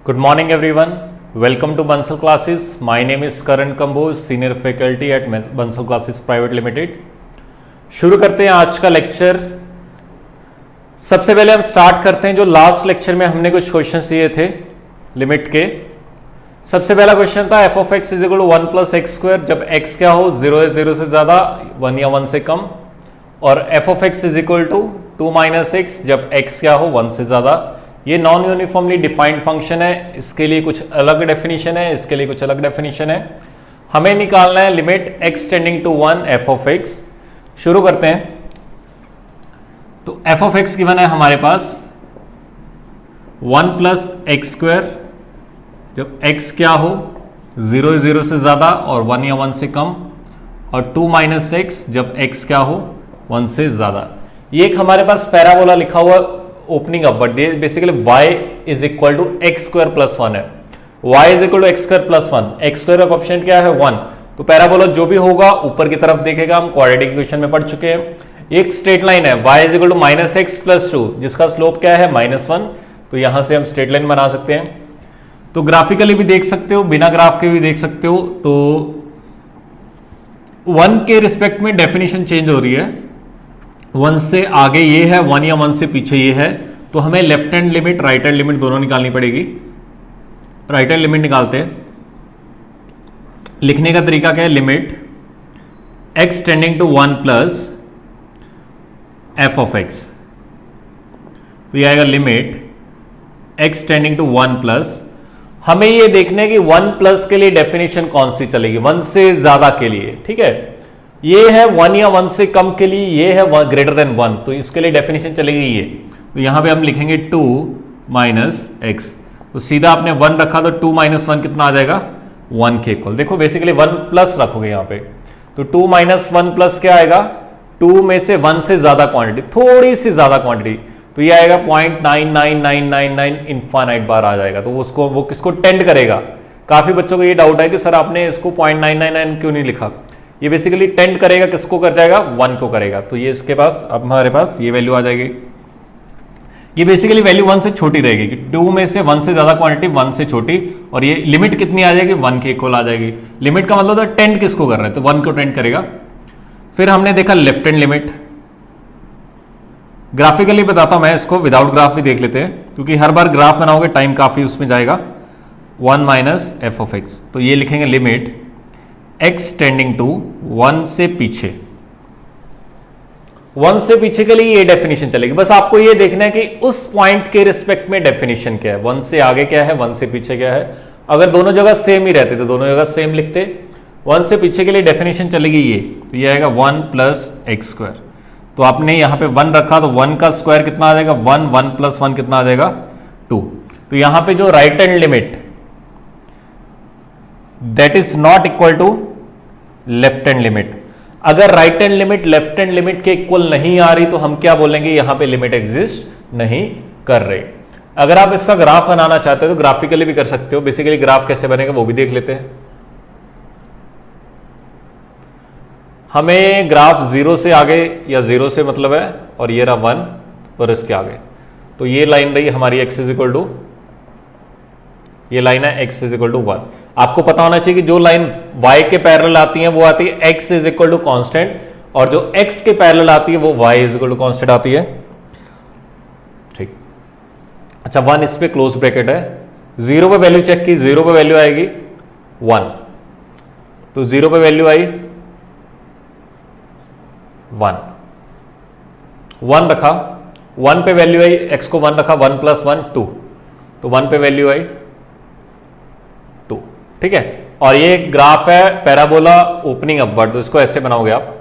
Good morning everyone. Welcome to Bansal Classes. My name is Karan Kamboj, Senior Faculty at Bansal Classes Private Limited. शुरू करते हैं आज का lecture. सबसे पहले हम स्टार्ट करते हैं जो लास्ट लेक्चर में हमने कुछ क्वेश्चंस दिए थे लिमिट के। सबसे पहला क्वेश्चन था f of x is equal to 1 plus x square जब एक्स क्या हो 0 या 0 से ज़्यादा 1 या 1 से कम, और f of x is equal to 2 minus x जब एक्स क्या हो 1 से ज़्यादा। ये नॉन यूनिफॉर्मली डिफाइंड फंक्शन है, इसके लिए कुछ अलग डेफिनेशन है, इसके लिए कुछ अलग डेफिनेशन है। हमें निकालना है limit x tending to 1 f of x. शुरू करते हैं। तो एफ ऑफ एक्स गिवन है हमारे पास 1 प्लस एक्स स्क्वायर जब x क्या हो 0 या 0 से ज़्यादा और 1 या 1 से कम, और 2 माइनस एक्स जब x क्या हो 1 से ज़्यादा। ये एक हमारे पास पैराबोला लिखा हुआ opening upward, basically y is equal to x square plus 1 है। y is equal to x square plus 1, x square का कोएफिशिएंट क्या है 1, तो पैराबोला जो भी होगा ऊपर की तरफ देखेगा। हम क्वाड्रेटिक इक्वेशन में पढ़ चुके हैं। एक स्ट्रेट लाइन है y is equal to minus x plus 2 जिसका स्लोप क्या है -1, तो यहां से हम स्ट्रेट लाइन बना सकते हैं। तो ग्राफिकली भी देख सकते हो, बिना ग्राफ के भी देख सकते हो। तो 1 के रिस्पेक्ट में डेफिनेशन चेंज हो रही है, 1 से आगे ये है, 1 या 1 से पीछे ये है, तो हमें left hand limit right hand limit दोनों निकालनी पड़ेगी। राइट हैंड लिमिट निकालते हैं। लिखने का तरीका क्या है, limit x tending to 1 plus f of x, तो ये आएगा limit x tending to 1 plus. हमें ये देखना है कि 1 प्लस के लिए डेफिनेशन कौन सी चलेगी, 1 से ज्यादा के लिए, ठीक है। ये है 1 या 1 से कम के लिए, ये है ग्रेटर देन 1, तो इसके लिए डेफिनेशन चलेगी ये। तो यहां पे हम लिखेंगे 2 माइनस एक्स, तो सीधा आपने 1 रखा तो 2 माइनस 1 कितना आ जाएगा 1 के इक्वल। देखो बेसिकली 1 प्लस रखोगे यहां पे, तो 2 माइनस 1 प्लस क्या आएगा, 2 में से 1 से ज्यादा क्वांटिटी, थोड़ी सी ज्यादा क्वांटिटी, तो ये आएगा 0.99999 इनफाइनाइट बार आ जाएगा। तो उसको वो किसको टेंड करेगा। काफी बच्चों को ये डाउट है कि सर आपने इसको 0.999 क्यों नहीं लिखा। ये बेसिकली टेंड करेगा किसको कर जाएगा 1 को करेगा, तो ये इसके पास अब हमारे पास ये वैल्यू आ जाएगी। ये बेसिकली वैल्यू 1 से छोटी रहेगी कि 2 में से 1 से ज्यादा क्वांटिटी 1 से छोटी, और ये लिमिट कितनी आ जाएगी 1 के इक्वल आ जाएगी। लिमिट का मतलब था टेंड किसको कर रहे हैं, तो 1 को टेंड करेगा। फिर हमने देखा लेफ्ट हैंड लिमिट। ग्राफिकली बताता हूं मैं इसको, विदाउट ग्राफ भी देख लेते हैं, क्योंकि हर बार ग्राफ बनाओगे टाइम काफी उसमें जाएगा। 1 माइनस एफ ऑफ एक्स, तो ये लिखेंगे लिमिट x टेंडिंग टू 1 से पीछे। 1 से पीछे के लिए ये डेफिनेशन चलेगी। बस आपको ये देखना है कि उस पॉइंट के रिस्पेक्ट में डेफिनेशन क्या है, 1 से आगे क्या है 1 से पीछे क्या है। अगर दोनों जगह सेम ही रहते तो दोनों जगह सेम लिखते। 1 से पीछे के लिए डेफिनेशन चलेगी ये, तो ये आएगा 1 प्लस एक्स स्क्वायर। तो आपने यहां पे 1 रखा तो 1 का स्क्वायर कितना आ जाएगा 1, 1 प्लस 1 कितना आ जाएगा 2। तो यहां पे जो right hand limit that is not equal to left hand limit. अगर right hand limit left hand limit के इक्वल नहीं आ रही तो हम क्या बोलेंगे, यहां पे लिमिट एग्जिस्ट नहीं कर रही। अगर आप इसका ग्राफ बनाना चाहते हो तो ग्राफिकली भी कर सकते हो। बेसिकली ग्राफ कैसे बनेगा वो भी देख लेते हैं। हमें ग्राफ 0 से आगे या 0 से मतलब है, और ये रहा 1 और इसके आगे, तो ये लाइन रही हमारी x इज इक्वल टू, ये लाइन है x इज इक्वल टू 1। आपको पता होना चाहिए कि जो लाइन y के पैरेलल आती है वो आती है x is equal to constant, और जो x के पैरेलल आती है वो y is equal to constant आती है, ठीक। अच्छा 1 इस पे क्लोज ब्रैकेट है। 0 पे वैल्यू चेक की, 0 पे वैल्यू आएगी 1, तो 0 पे वैल्यू आई 1 रखा, 1 पे वैल्यू आई, x को 1 रखा, 1 प्लस 1 2, तो 1 पे वैल्यू आई 2, ठीक है। और ये ग्राफ है पैराबोला ओपनिंग अपवर्ड, तो इसको ऐसे बनाओगे आप।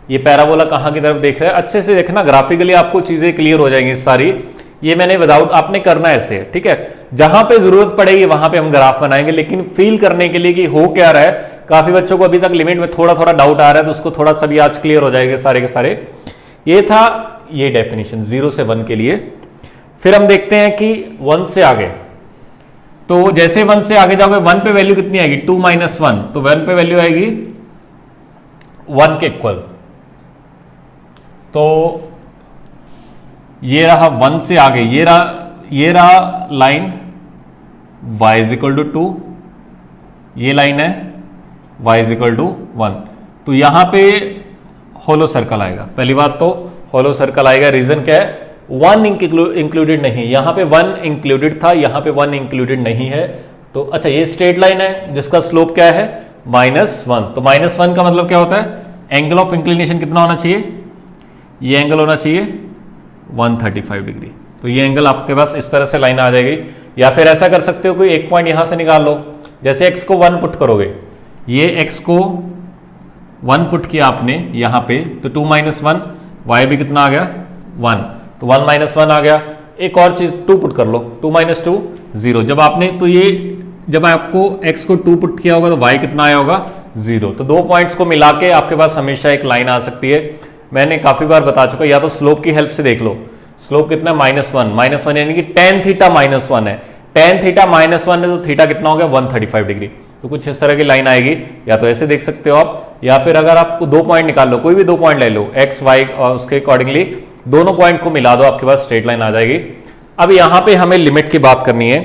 ये पैराबोला कहां की तरफ देख रहे हैं, अच्छे से देखना, ग्राफिकली आपको चीजें क्लियर हो जाएंगी सारी। ये मैंने विदाउट, आपने करना ऐसे, ठीक है। जहां पे जरूरत पड़ेगी वहां पे हम ग्राफ बनाएंगे, लेकिन फील करने के लिए कि हो क्या रहा है। काफी बच्चों को अभी तक लिमिट में थोड़ा थोड़ा डाउट आ रहा है, तो उसको थोड़ा सा भी आज क्लियर हो जाएंगे सारे के सारे। ये था ये डेफिनेशन 0 से 1 के लिए। फिर हम देखते हैं कि 1 से आगे, तो जैसे 1 से आगे जाओगे 1 पे वैल्यू कितनी आएगी 2 माइनस 1, तो 1 पे वैल्यू आएगी 1 के इक्वल। तो ये रहा 1 से आगे, ये रहा ये रहा line y is equal to 2, ये लाइन है y इज इक्वल टू 1। तो यहां पे होलो सर्कल आएगा। पहली बात तो होलो सर्कल आएगा, रीजन क्या है, 1 इंक्लूडेड नहीं, यहां पे 1 इंक्लूडेड था, यहां पे 1 इंक्लूडेड नहीं है। तो अच्छा, ये स्ट्रेट लाइन है जिसका स्लोप क्या है -1। तो -1 का मतलब क्या होता है, एंगल ऑफ इंक्लिनेशन कितना होना चाहिए, ये एंगल होना चाहिए 135 डिग्री। तो ये एंगल आपके पास इस तरह से लाइन आ जाएगी। या फिर ऐसा कर सकते हो, कोई एक पॉइंट यहां से निकाल लो, जैसे x को 1 पुट करोगे, ये x को 1 पुट किया आपने यहां पे, तो 2 - 1, y भी कितना आ गया 1, तो 1 - 1 आ गया। एक और चीज 2 पुट कर लो, 2 - 2 0। जब आपने तो ये जब आपको x को 2 पुट किया होगा तो y कितना आया होगा 0। तो दो पॉइंट्स को मिला के आपके पास हमेशा एक लाइन आ सकती है। मैंने काफी बार बता चुका, या तो स्लोप की हेल्प से देख लो, स्लोप कितना -1 यानी कि tan थीटा -1 है, tan थीटा -1 है तो थीटा कितना हो गया 135 डिग्री। तो कुछ इस तरह की लाइन आएगी, या तो ऐसे देख सकते हो आप, या फिर अगर आपको दो पॉइंट निकाल लो, कोई भी दो पॉइंट ले लो x y, और उसके अकॉर्डिंगली दोनों पॉइंट को मिला दो, आपके पास स्ट्रेट लाइन आ जाएगी। अब यहां पे हमें लिमिट की बात करनी है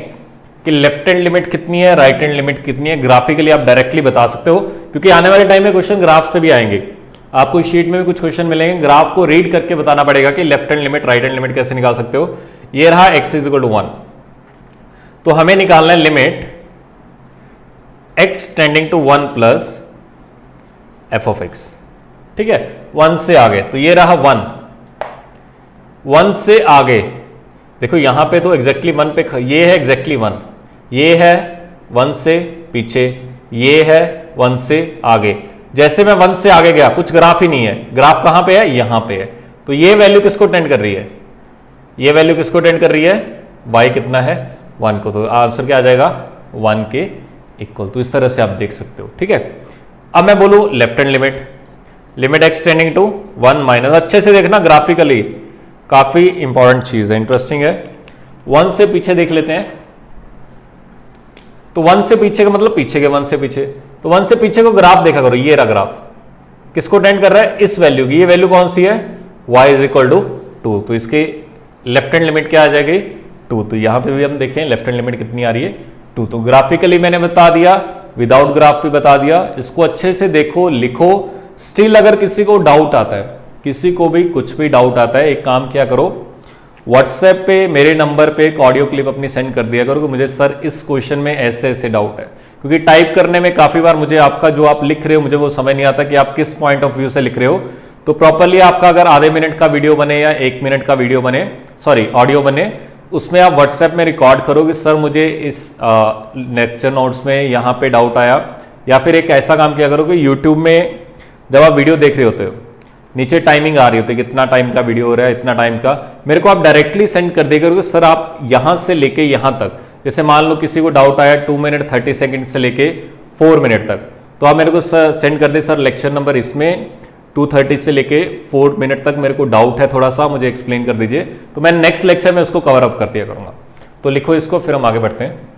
कि लेफ्ट हैंड लिमिट कितनी है, राइट हैंड लिमिट कितनी है। ग्राफिकली आप डायरेक्टली बता सकते हो, क्योंकि आने वाले टाइम में क्वेश्चन ग्राफ से भी आएंगे, आपको शीट में भी कुछ क्वेश्चन मिलेंगे, ग्राफ को रीड करके बताना पड़ेगा कि left hand limit right hand limit कैसे निकाल सकते हो। ये रहा x इज इक्वल टू 1, तो हमें निकालना है limit x tending to 1 plus f of x। ठीक है, 1 से आगे, तो ये रहा 1 से आगे, देखो यहां पे तो एग्जैक्टली 1 पे, ये है एग्जैक्टली 1, ये है 1 से पीछे, ये है 1 से आगे। जैसे मैं 1 से आगे गया, कुछ ग्राफ ही नहीं है, ग्राफ कहां पे है, यहां पे है। तो ये वैल्यू किसको टेंड कर रही है, ये वैल्यू किसको टेंड कर रही है, y कितना है 1 को। तो आंसर क्या आ जाएगा 1 के इक्वल। तो इस तरह से आप देख सकते हो। ठीक है, अब मैं बोलूं left hand limit x tending to 1 minus, अच्छे से देखना ग्राफिकली, काफी इंपॉर्टेंट चीज है, इंटरेस्टिंग है। 1 से पीछे देख लेते हैं, तो 1 से पीछे का मतलब पीछे के 1 से पीछे, तो 1 से पीछे को ग्राफ देखा करो, ये रहा ग्राफ, किसको टेंड कर रहा है, इस वैल्यू की। ये वैल्यू कौन सी है, y इज इक्वल टू 2, तो इसके लेफ्ट हैंड लिमिट क्या आ जाएगी 2। तो यहां पे भी हम देखें लेफ्ट हैंड लिमिट कितनी आ रही है 2। तो ग्राफिकली मैंने बता दिया, विदाउट ग्राफ भी बता दिया, इसको अच्छे से देखो, लिखो। स्टिल अगर किसी को डाउट आता है, किसी को भी कुछ भी डाउट आता है, एक काम क्या करो, व्हाट्सएप पे मेरे नंबर पे एक ऑडियो क्लिप अपनी सेंड कर दिया करो कि मुझे सर इस क्वेश्चन में ऐसे ऐसे डाउट है, क्योंकि टाइप करने में काफी बार मुझे आपका जो आप लिख रहे हो मुझे वो समझ नहीं आता कि आप किस पॉइंट ऑफ व्यू से लिख रहे हो। तो प्रॉपरली आपका अगर आधे मिनट का वीडियो बने या 1 मिनट का वीडियो बने, सॉरी ऑडियो बने, उसमें आप व्हाट्सएप में रिकॉर्ड करो कि सर मुझे इस लेक्चर नोट्स में यहाँ पे डाउट आया। या फिर एक ऐसा काम किया करो कि यूट्यूब में जब आप वीडियो देख रहे होते हो, नीचे टाइमिंग आ रही होती है, कितना टाइम का वीडियो हो रहा है, इतना टाइम का, मेरे को आप डायरेक्टली सेंड कर दिया करो कि सर आप यहां से लेके यहां तक, जैसे मान लो किसी को डाउट आया 2 मिनट 30 सेकंड से लेके 4 मिनट तक, तो आप मेरे को सेंड कर दे, सर लेक्चर नंबर इसमें 2:30 से लेके 4 मिनट तक मेरे को डाउट है, थोड़ा सा मुझे एक्सप्लेन कर दीजिए, तो मैं नेक्स्ट लेक्चर में उसको कवर अप कर दिया करूंगा। तो लिखो इसको, फिर हम आगे बढ़ते हैं।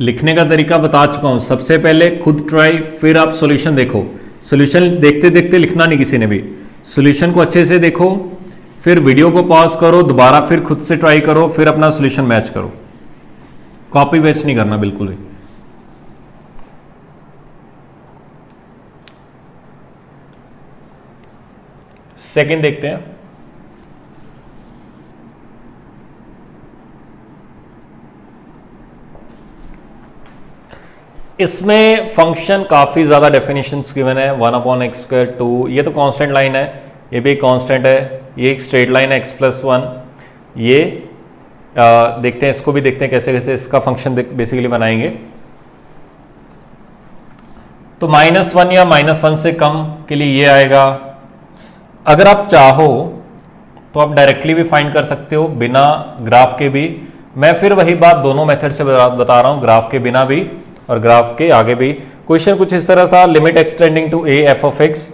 लिखने का तरीका बता चुका हूं, सबसे पहले खुद ट्राई, फिर आप सॉल्यूशन देखो। सॉल्यूशन देखते देखते लिखना नहीं किसी ने भी, सॉल्यूशन को अच्छे से देखो, फिर वीडियो को पॉज करो, दोबारा फिर खुद से ट्राई करो, फिर अपना सॉल्यूशन मैच करो। कॉपी पेस्ट नहीं करना बिल्कुल भी। सेकंड देखते हैं। इसमें फंक्शन काफी ज्यादा डेफिनेशंस गिवन है, 1/x², 2, ये तो कांस्टेंट लाइन है, ये भी कांस्टेंट है, ये एक स्ट्रेट लाइन है x+1, ये देखते हैं, इसको भी देखते हैं कैसे कैसे इसका फंक्शन बेसिकली बनाएंगे। तो -1 या -1 से कम के लिए ये आएगा। अगर आप चाहो तो आप डायरेक्टली भी फाइंड कर सकते हो बिना ग्राफ के भी। मैं फिर वही बात दोनों मेथड से बता रहा हूं, ग्राफ के बिना भी और ग्राफ के आगे भी। क्वेश्चन कुछ इस तरह था, limit x tending to a f of x,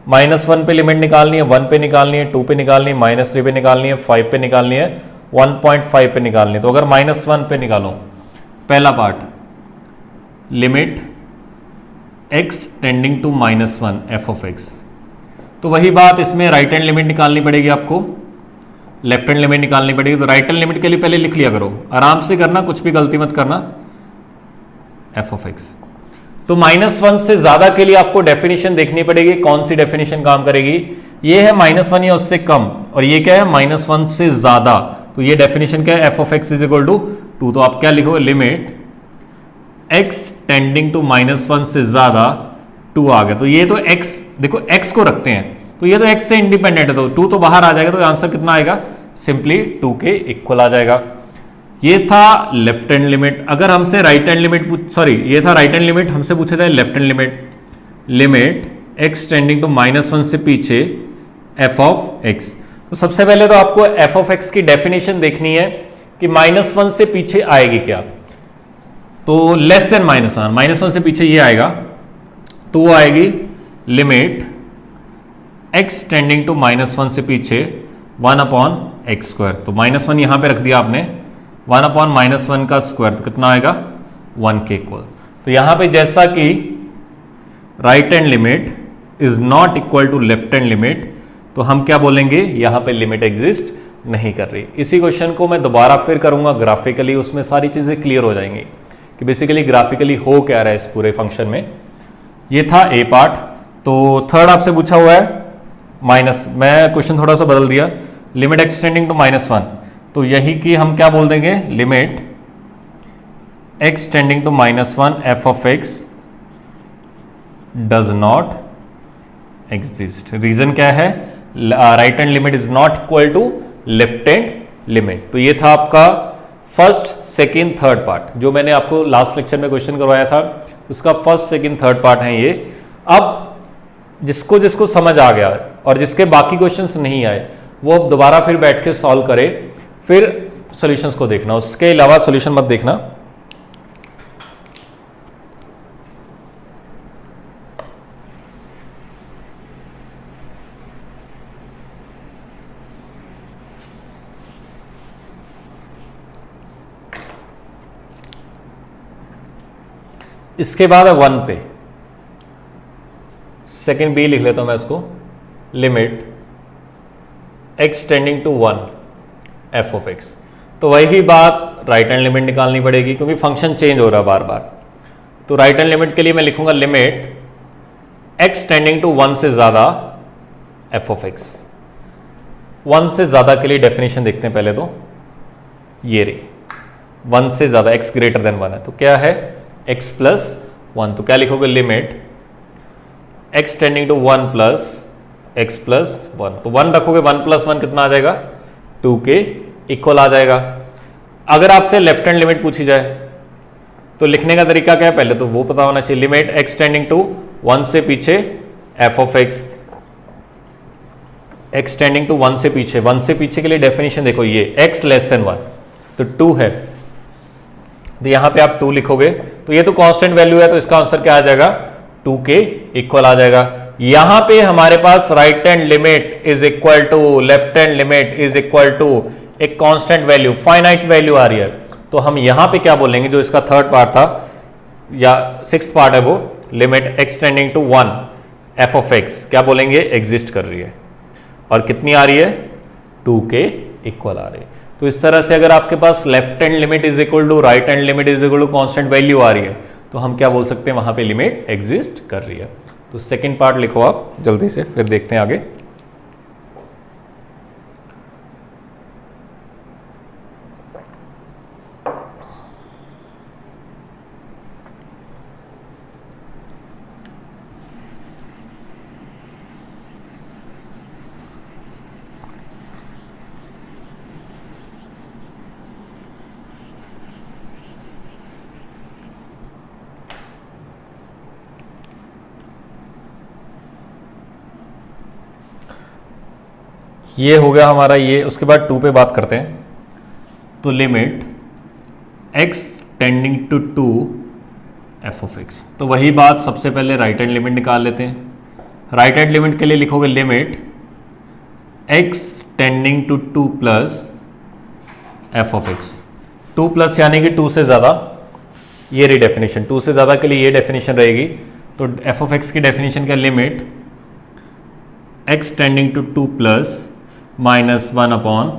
-1 पे लिमिट निकालनी है, 1 पे निकालनी है, 2 पे निकालनी है, -3 पे निकालनी है, 5 पे निकालनी है, 1.5 पे निकालनी है। तो अगर -1 पे निकालो, पहला part limit x tending to -1 f of x, तो वही बात इसमें राइट हैंड लिमिट निकालनी पड़ेगी आपको, लेफ्ट हैंड लिमिट निकालनी पड़ेगी। तो राइट हैंड लिमिट के लिए पहले लिख लिया करो, आराम से करना, कुछ भी गलती मत करना। एफ ऑफ एक्स, तो -1 से ज्यादा के लिए आपको डेफिनेशन देखनी पड़ेगी। कौन सी डेफिनेशन काम करेगी? ये है -1 या उससे कम, और ये क्या है -1 से ज्यादा। तो ये डेफिनेशन क्या है? F of x is equal to 2। तो आप क्या लिखोगे? लिमिट x टेंडिंग टू -1 से ज्यादा 2 आ गया। तो ये तो x, देखो x को रखते हैं, तो ये तो x से इंडिपेंडेंट है, तो 2 तो बाहर आ जाएगा। तो आंसर कितना आएगा? सिंपली 2 के इक्वल आ जाएगा। ये था लेफ्ट हैंड लिमिट। अगर हमसे राइट हैंड लिमिट सॉरी ये था राइट हैंड लिमिट, हमसे पूछा जाए left hand limit, limit x tending to -1 से पीछे f ऑफ x। तो सबसे पहले तो आपको f ऑफ x की डेफिनेशन देखनी है कि -1 से पीछे आएगी क्या। तो लेस देन -1 से पीछे ये आएगा, तो वो आएगी लिमिट x टेंडिंग टू -1 से पीछे 1/x²। तो -1 यहां पे रख दिया आपने, 1/-1 का स्क्वायर, तो कितना आएगा? 1 के इक्वल। तो यहां पे जैसा कि right hand limit is not equal to left hand limit, तो हम क्या बोलेंगे? यहां पे लिमिट एग्जिस्ट नहीं कर रही। इसी क्वेश्चन को मैं दोबारा फिर करूंगा ग्राफिकली, उसमें सारी चीजें क्लियर हो जाएंगी कि बेसिकली ग्राफिकली हो क्या रहा है इस पूरे फंक्शन में। ये था ए पार्ट। तो थर्ड आपसे पूछा हुआ है माइनस, मैं क्वेश्चन थोड़ा सा बदल दिया, लिमिट एक्सटेंडिंग टू -1। तो यही कि हम क्या बोल देंगे? Limit x tending to -1 f of x does not exist. Reason क्या है? Right hand limit is not equal to left hand limit. तो ये था आपका फर्स्ट, सेकेंड, थर्ड पार्ट, जो मैंने आपको लास्ट लेक्चर में क्वेश्चन करवाया था, उसका फर्स्ट, सेकेंड, थर्ड पार्ट है ये। अब जिसको जिसको समझ आ गया और जिसके बाकी क्वेश्चंस नहीं आए, वो अब दोबारा फिर बैठ के सॉल्व करे, फिर सॉल्यूशंस को देखना, उसके अलावा सॉल्यूशन मत देखना। इसके बाद है 1 पे, सेकेंड बी लिख लेता हूं मैं इसको, limit x tending to 1 f of x. तो वही बात राइट हैंड लिमिट निकालनी पड़ेगी, क्योंकि फंक्शन चेंज हो रहा है बार बार। तो राइट हैंड लिमिट के लिए मैं लिखूंगा लिमिट x टेंडिंग टू 1 से ज्यादा एफ ऑफ एक्स। 1 से ज्यादा के लिए डेफिनेशन देखते हैं पहले। तो ये रही 1 से ज्यादा, x ग्रेटर देन 1 है, तो क्या है? x plus 1। तो क्या लिखोगे? Limit x tending to 1 plus x plus 1। तो 1 रखोगे, 1 प्लस 1 कितना आ जाएगा? 2 के इक्वल आ जाएगा। अगर आपसे लेफ्ट हैंड लिमिट पूछी जाए तो लिखने का तरीका क्या है? पहले तो वो पता होना चाहिए। लिमिट x टेंडिंग टू 1 से पीछे f of x, x tending to 1 से पीछे, 1 से पीछे के लिए डेफिनेशन देखो, ये x लेस देन 1, तो 2 है, तो यहां पे आप 2 लिखोगे। तो ये तो कांस्टेंट वैल्यू है, तो इसका आंसर क्या आ जाएगा? 2 के इक्वल आ जाएगा। यहां पे हमारे पास right hand limit is equal to left hand limit is equal to एक कांस्टेंट वैल्यू, फाइनाइट वैल्यू आ रही है। तो हम यहां पे क्या बोलेंगे? जो इसका थर्ड पार्ट था या सिक्स्थ पार्ट है, वो limit x tending to 1 f of x क्या बोलेंगे? एग्जिस्ट कर रही है। और कितनी आ रही है? 2 के इक्वल आ रही है। तो इस तरह से अगर आपके पास left hand limit is equal to right hand limit is equal to constant value आ रही है, तो हम क्या बोल सकते हैं? वहां पे लिमिट एग्जिस्ट कर रही है। तो सेकंड पार्ट लिखो आप जल्दी से, फिर देखते हैं आगे। ये हो गया हमारा ये। उसके बाद 2 पे बात करते हैं। तो limit x tending to 2 f of x. तो वही बात, सबसे पहले राइट हैंड लिमिट निकाल लेते हैं। राइट हैंड लिमिट के लिए लिखोगे limit x tending to 2 plus f of x. 2 plus यानी कि 2 से ज़्यादा, ये रही डेफिनेशन, 2 से ज़्यादा के लिए ये डेफिनेशन रहेगी। तो एफ ऑफ एक्स की डेफिनेशन क्या, limit x tending to 2 plus minus 1 upon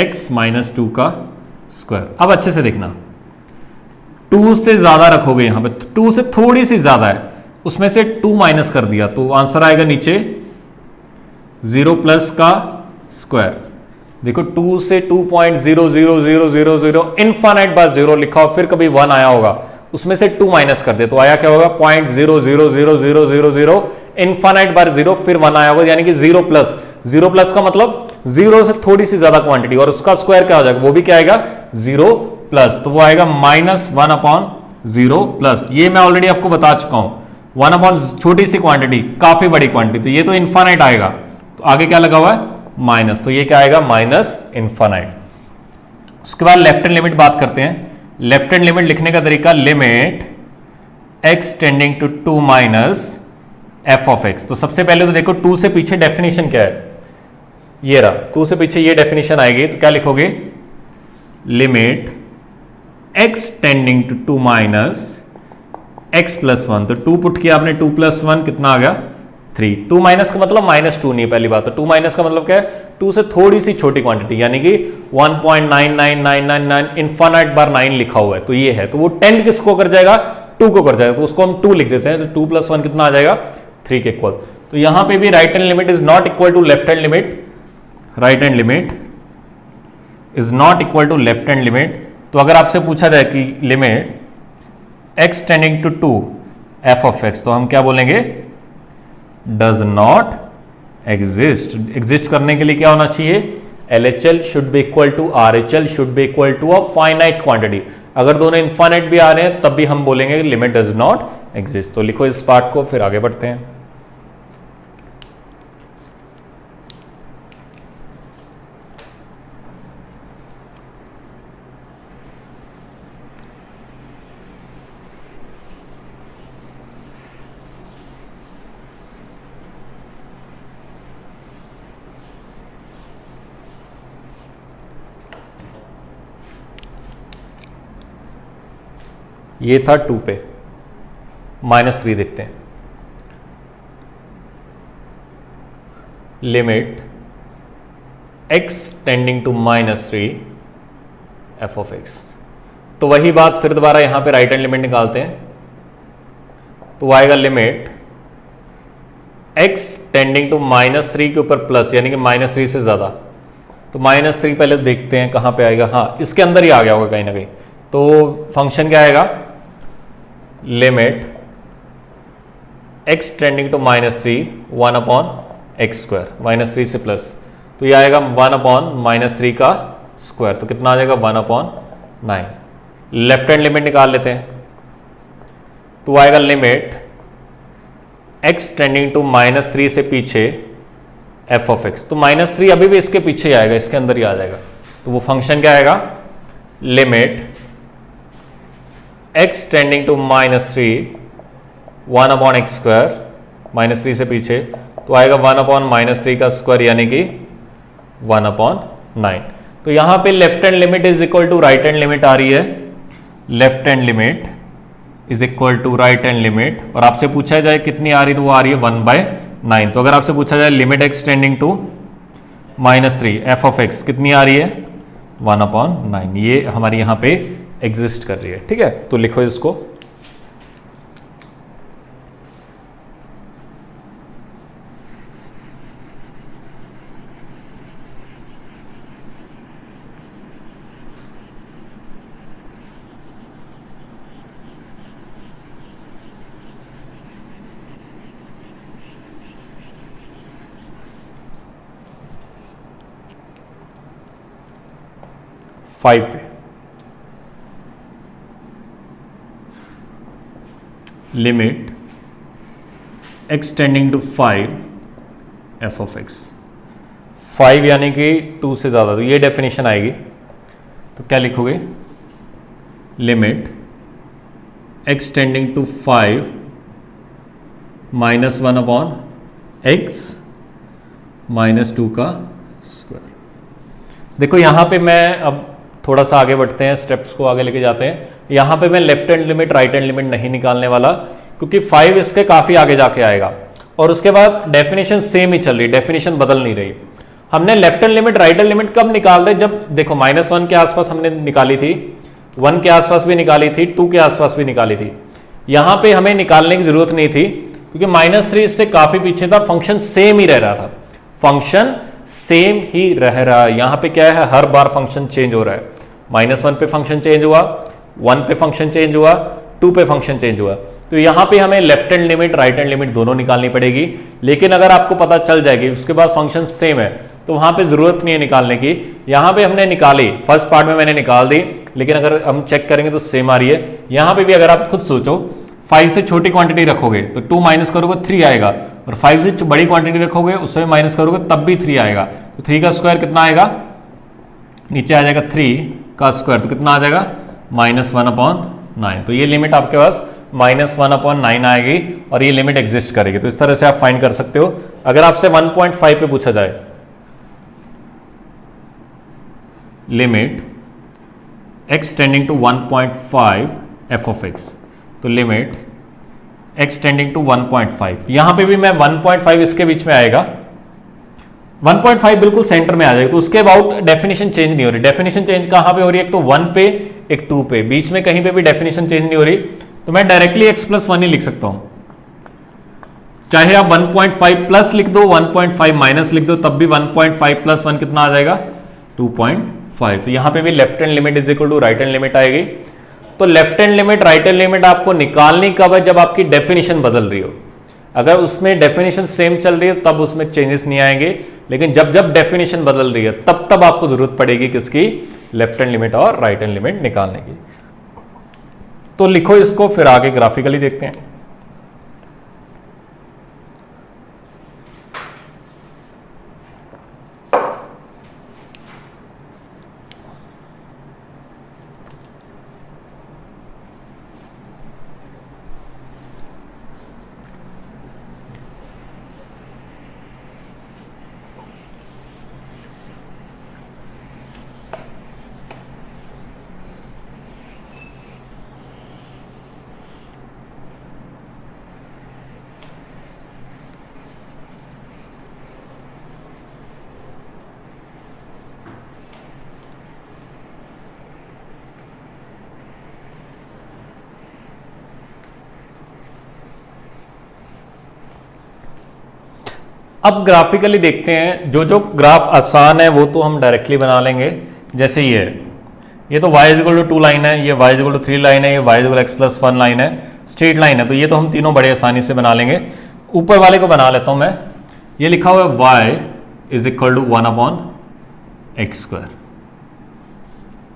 x minus 2 का स्क्वायर। अब अच्छे से देखना, 2 से ज़्यादा रखोगे यहाँ पे, 2 से थोड़ी सी ज़्यादा है, उसमें से 2 माइनस कर दिया तो आंसर आएगा नीचे 0 प्लस का स्क्वायर। देखो 2 से 2.00000 इनफाइनाइट बार 0 लिखा हो, फिर कभी 1 आया होगा, उसमें से 2 माइनस कर दे तो आया क्या होगा 0.00000 इनफाइनाइट बार 0, फिर 1 आया होगा, यानी कि 0 प्लस। 0 प्लस का मतलब 0 से थोड़ी सी ज्यादा क्वांटिटी, और उसका स्क्वायर क्या हो जाएगा, वो भी क्या आएगा 0 प्लस, तो वो आएगा -1 अपॉन 0 प्लस। ये मैं ऑलरेडी आपको बता चुका हूं, 1 अपॉन छोटी सी क्वांटिटी काफी बड़ी क्वांटिटी, तो ये तो इनफाइनाइट आएगा, तो आगे क्या लगा हुआ है माइनस, तो ये क्या आएगा माइनस इनफाइनाइट। उसके बाद लेफ्ट हैंड लिमिट बात करते हैं। लेफ्ट हैंड लिमिट लिखने का तरीका, limit x tending to 2 minus f of x. तो सबसे पहले तो देखो 2 से पीछे डेफिनेशन क्या है, ये रहा, 2 से पीछे ये डेफिनेशन आएगी, तो क्या लिखोगे, limit x tending to 2 minus x plus 1। तो 2 पुट किया आपने, 2 प्लस 1 कितना आ गया 3। 2 माइनस का मतलब -2 नहीं है, पहली बात। तो 2 माइनस का मतलब क्या है, 2 से थोड़ी सी छोटी क्वांटिटी, यानी कि 1.99999 इनफाइनाइट बार 9 लिखा हुआ है, तो ये है, तो वो 10 किसको कर जाएगा 2 को कर जाएगा, तो उसको हम 2 लिख देते हैं, तो 2 प्लस 1 कितना आ जाएगा 3 के इक्वल। तो यहां पे भी right hand limit is not equal to left hand limit, right hand limit is not equal to left hand limit. तो अगर आपसे पूछा जाए कि limit x tending to 2 f of x, तो हम क्या बोलेंगे, डज नॉट एग्जिस्ट। एग्जिस्ट करने के लिए क्या होना चाहिए, LHL should be equal to RHL should be equal to a finite quantity. अगर दोनों इनफाइनाइट भी आ रहे हैं तब भी हम बोलेंगे लिमिट डज नॉट एग्जिस्ट। तो लिखो इस पार्ट को, फिर आगे बढ़ते हैं। ये था 2 पे, -3 देखते हैं। Limit x tending to -3 f of x. तो वही बात फिर दोबारा यहां पे राइट हैंड लिमिट निकालते हैं, तो आएगा लिमिट x टेंडिंग टू -3 के ऊपर प्लस, यानी कि -3 से ज्यादा। तो -3 पहले देखते हैं कहां पे आएगा, हाँ इसके अंदर ही आ गया होगा कहीं ना कहीं। तो फंक्शन क्या आएगा, limit x tending to -3 1 upon x square, -3 से प्लस, तो ये आएगा 1 अपॉन -3 का स्क्वायर, तो कितना आ जाएगा 1 अपॉन 9। लेफ्ट हैंड लिमिट निकाल लेते हैं, तो आएगा लिमिट x टेंडिंग टू -3 से पीछे f ऑफ x। तो -3 अभी भी इसके पीछे ही आएगा, इसके अंदर ही आ जाएगा, तो वो फंक्शन क्या आएगा, limit x tending to -3 1 upon x square, -3 से पीछे, तो आएगा 1 अपॉन -3 का स्क्वायर, यानी कि 1 अपॉन 9। तो यहां पे left hand limit is equal to right hand limit आ रही है, left hand limit is equal to right hand limit, और आपसे पूछा जाए कितनी आ रही, तो वो आ रही है 1/9। तो अगर आपसे पूछा जाए limit x tending to -3 f of x कितनी आ रही है 1 अपॉन 9, ये हमारी यहां पे एग्जिस्ट कर रही है, ठीक है। तो लिखो इसको, फाइव पे limit x tending to 5 f of x, 5 यानी कि 2 से ज़्यादा, तो ये डेफिनेशन आएगी। तो क्या लिखोगे, limit x tending to 5 minus 1 upon x minus 2 का स्क्वायर। देखो यहां पे मैं अब थोड़ा सा आगे बढ़ते हैं, स्टेप्स को आगे लेके जाते हैं। यहां पे मैं left hand limit right hand limit नहीं निकालने वाला, क्योंकि 5 इसके काफी आगे जाके आएगा और उसके बाद डेफिनेशन सेम ही चल रही, डेफिनेशन बदल नहीं रही। हमने left hand limit right hand limit कब निकाल रहे, जब देखो -1 के आसपास हमने निकाली थी, 1 के आसपास भी निकाली थी, 2 के आसपास भी निकाली थी। यहां पे हमें निकालने की जरूरत नहीं थी, क्योंकि -3 इससे काफी पीछे था, फंक्शन सेम ही रह रहा था, फंक्शन सेम ही रह रहा है। यहां पे क्या है, हर बार फंक्शन चेंज हो रहा है। -1 पे फंक्शन चेंज हुआ, 1 पे फंक्शन चेंज हुआ, 2 पे फंक्शन चेंज हुआ। तो यहां पे हमें left hand limit right hand limit दोनों निकालनी पड़ेगी। लेकिन अगर आपको पता चल जाएगी उसके बाद फंक्शन सेम है, तो वहां पे जरूरत नहीं है निकालने की। यहां पे हमने निकाली, फर्स्ट पार्ट में मैंने निकाल दी, लेकिन अगर हम चेक करेंगे तो सेम आ रही है। यहां पे भी अगर आप खुद सोचो, 5 से छोटी क्वांटिटी रखोगे तो 2 माइनस करोगे 3 आएगा, और 5 से बड़ी क्वांटिटी रखोगे उससे माइनस करोगे तब भी 3 आएगा। तो 3 का स्क्वायर कितना आएगा, नीचे आ जाएगा 3 का स्क्वायर, तो कितना आ जाएगा -1/9। तो ये लिमिट आपके पास -1/9 आएगी और ये लिमिट एग्जिस्ट करेगी। तो इस तरह से आप फाइंड कर सकते हो। अगर आपसे 1.5 पे पूछा जाए, limit x tending to 1.5 f of x, तो लिमिट x टेंडिंग टू 1.5, यहां पे भी मैं 1.5 इसके बीच में आएगा, 1.5 बिल्कुल सेंटर में आ जाएगा। तो उसके अबाउट डेफिनेशन चेंज नहीं हो रही। डेफिनेशन चेंज कहां पे हो रही है, एक तो 1 पे एक 2 पे, बीच में कहीं पे भी डेफिनेशन चेंज नहीं हो रही। तो मैं डायरेक्टली x + 1 ही लिख सकता हूं, चाहे आप 1.5 प्लस लिख दो, 1.5 माइनस लिख दो, तब भी 1.5 + 1 कितना आ जाएगा 2.5। तो यहां पे भी left hand limit is equal to right hand limit आएगी। तो left hand limit right hand limit आपको निकालनी कब है, जब आपकी डेफिनेशन बदल रही हो। अगर उसमें डेफिनेशन सेम चल रही है तब उसमें चेंजेस नहीं आएंगे, लेकिन जब जब डेफिनेशन बदल रही है तब तब आपको जरूरत पड़ेगी किसकी, लेफ्ट हैंड लिमिट और राइट हैंड लिमिट निकालने की। तो लिखो इसको, फिर आगे ग्राफिकली देखते हैं। अब ग्राफिकली देखते हैं। जो जो ग्राफ आसान है वो तो हम डायरेक्टली बना लेंगे। जैसे ये तो y = 2 लाइन है, ये y = 3 लाइन है, ये y = x + 1 लाइन है, स्ट्रेट लाइन है। तो ये तो हम तीनों बड़े आसानी से बना लेंगे। ऊपर वाले को बना लेता हूं मैं। ये लिखा हुआ है y = 1/x²।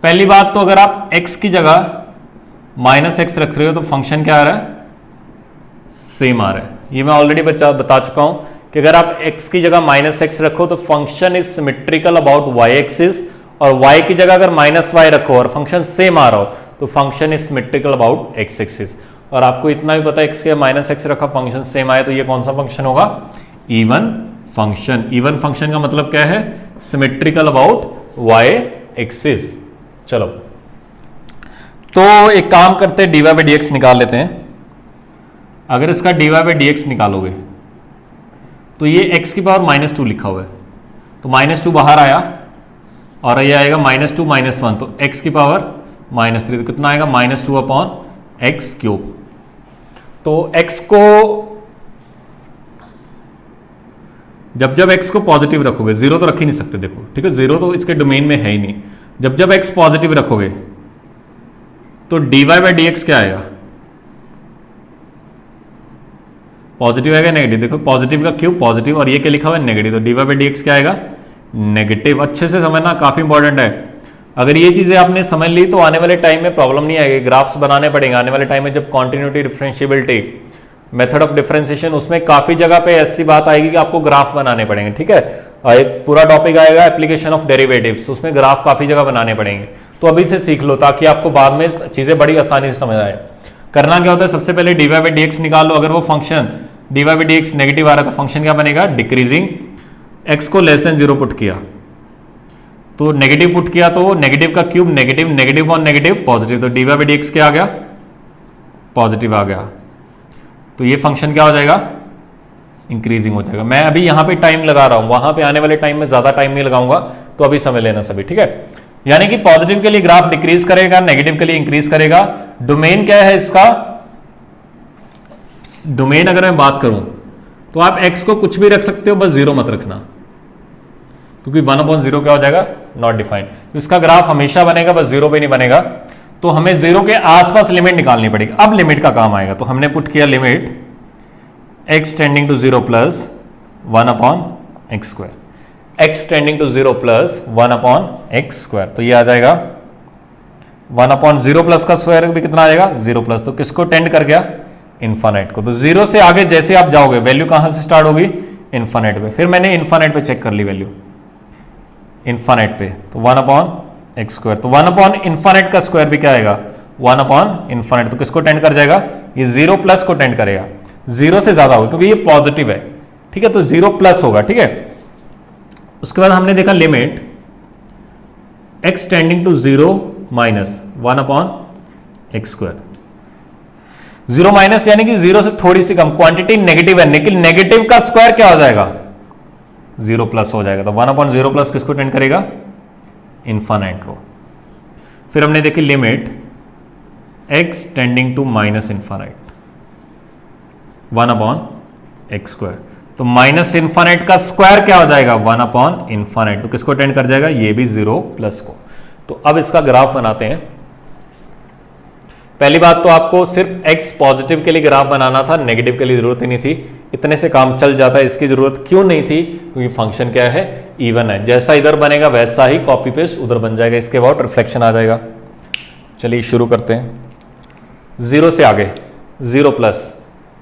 पहली बात तो अगर आप x की जगह -x रख रहे हो तो फंक्शन क्या आ रहा है, सेम आ रहा है। ये मैं ऑलरेडी बता चुका हूं कि अगर आप x की जगह -x रखो तो function is symmetrical about y axis, और y की जगह अगर -y रखो और फंक्शन सेम आ रहा हो तो function is symmetrical about x axis. और आपको इतना भी पता है x के -x रखा फंक्शन सेम आए तो ये कौन सा फंक्शन होगा, इवन फंक्शन। इवन फंक्शन का मतलब क्या है, सिमेट्रिकल अबाउट y एक्सिस। चलो तो एक काम करते हैं, dy/dx निकाल लेते हैं। अगर इसका dy/dx निकालोगे तो ये x की पावर -2 लिखा हुआ है, तो -2 बाहर आया और ये आएगा -2 - 1, तो x की पावर -3, तो कितना आएगा -2/x³। तो x को जब जब x को पॉजिटिव रखोगे, जीरो तो रख ही नहीं सकते देखो, ठीक है, जीरो तो इसके डोमेन में है ही नहीं। जब जब x पॉजिटिव रखोगे तो dy/dx क्या आएगा, पॉजिटिव आएगा नेगेटिव। देखो पॉजिटिव का क्यों पॉजिटिव, और ये क्या लिखा हुआ है नेगेटिव, तो dy/dx क्या आएगा नेगेटिव। अच्छे से समझना, काफी इंपॉर्टेंट है। अगर ये चीजें आपने समझ ली तो आने वाले टाइम में प्रॉब्लम नहीं आएगी। ग्राफ्स बनाने पड़ेंगे आने वाले टाइम में, जब continuity, differentiability, method of differentiation, उसमें काफी जगह पे ऐसी बात आएगी कि आपको ग्राफ बनाने पड़ेंगे, ठीक है। एक पूरा टॉपिक आएगा एप्लीकेशन ऑफ डेरिवेटिव्स, उसमें ग्राफ काफी जगह बनाने पड़ेंगे। तो अभी से सीख लो ताकि आपको बाद में चीजें बड़ी आसानी से समझ आए। करना क्या होता है, सबसे पहले dy बाई डी एक्स निकाल लो। अगर वो function dy by d x negative आ रहा है तो फंक्शन क्या बनेगा, डिक्रीजिंग। x को लेस देन 0 पुट किया तो नेगेटिव पुट किया तो नेगेटिव का cube negative, negative on negative positive, तो dy बाई डी एक्स क्या आ गया, पॉजिटिव आ गया। तो ये फंक्शन क्या हो जाएगा, इंक्रीजिंग हो जाएगा। मैं अभी यहां पे टाइम लगा रहा हूं, वहां पे आने वाले टाइम में ज्यादा टाइम नहीं लगाऊंगा, तो अभी समझ लेना सभी, ठीक है। यानी कि पॉजिटिव के लिए ग्राफ डिक्रीज करेगा, नेगेटिव के लिए इंक्रीज करेगा। डोमेन क्या है इसका, डोमेन अगर मैं बात करूं तो आप x को कुछ भी रख सकते हो, बस जीरो मत रखना, क्योंकि 1/0 क्या हो जाएगा, नॉट डिफाइंड। तो इसका ग्राफ हमेशा बनेगा, बस जीरो पे नहीं बनेगा। तो हमें जीरो के आसपास लिमिट निकालनी पड़ेगी। अब लिमिट का काम आएगा, तो हमने पुट किया limit x tending to 0 plus 1/x square, x tending to 0 plus 1/x square. तो ये आ जाएगा 1/0 प्लस का स्क्वायर भी कितना आ जाएगा, 0 प्लस। तो किसको टेंड कर गया, इन्फानाइट को। तो 0 से आगे जैसे आप जाओगे वैल्यू कहां से स्टार्ट होगी, इन्फानाइट पे। फिर मैंने इन्फानाइट पे चेक कर ली वैल्यू, इन्फानाइट पे, तो 1/x स्क्वायर। तो 1 इन्फानाइट का स्क्वायर भी क्या आएगा, 1 इन्फानाइट। तो किसको टेंड कर जाएगा, ये 0 प्लस को टेंड करेगा, 0 से ज्यादा होगा क्योंकि ये पॉजिटिव है, ठीक है। तो 0 प्लस होगा, ठीक है। उसके बाद हमने देखा limit x tending to 0 minus 1/x square. 0 minus यानी कि 0 से थोड़ी सी कम, क्वांटिटी नेगेटिव है, लेकिन नेगेटिव का स्क्वायर क्या हो जाएगा, 0 प्लस हो जाएगा। तो 1/0 प्लस किसको टेंड करेगा, इन्फानाइट को। फिर हमने देखी limit x tending to minus infinite 1/x square. तो माइनस इन्फानाइट का स्क्वायर क्या हो जाएगा, 1/इन्फानाइट। तो किसको टेंड कर जाएगा, ये भी 0 प्लस को। तो अब इसका ग्राफ बनाते हैं। पहली बात तो आपको सिर्फ x पॉजिटिव के लिए ग्राफ बनाना था, नेगेटिव के लिए जरूरत ही नहीं थी, इतने से काम चल जाता है। इसकी जरूरत क्यों नहीं थी, क्योंकि फंक्शन क्या है, इवन है। जैसा इधर बनेगा वैसा ही कॉपी पेस्ट उधर बन जाएगा, इसके बाद रिफ्लेक्शन आ जाएगा। चलिए शुरू करते हैं। 0 से आगे 0 प्लस,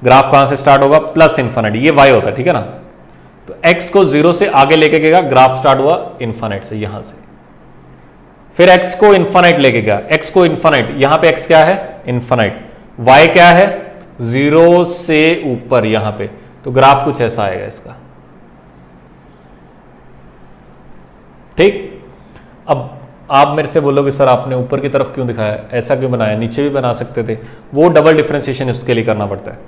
ग्राफ कहां से स्टार्ट होगा, प्लस इन्फानाइट, ये y होता है, ठीक है ना। तो x को 0 से आगे लेके गएगा, ग्राफ स्टार्ट हुआ इन्फानाइट से, यहां से। फिर x को इन्फानाइट लेके गया, x को इन्फानाइट, यहां पे x क्या है, इन्फानाइट। y क्या है, 0 से ऊपर यहां पे। तो ग्राफ कुछ ऐसा आएगा इसका, ठीक। अब आप मेरे से बोलोगे सर आपने ऊपर की तरफ क्यों दिखाया, ऐसा क्यों बनाया, नीचे भी बना सकते थे। वो डबल डिफरेंशिएशन उसके लिए करना पड़ता है।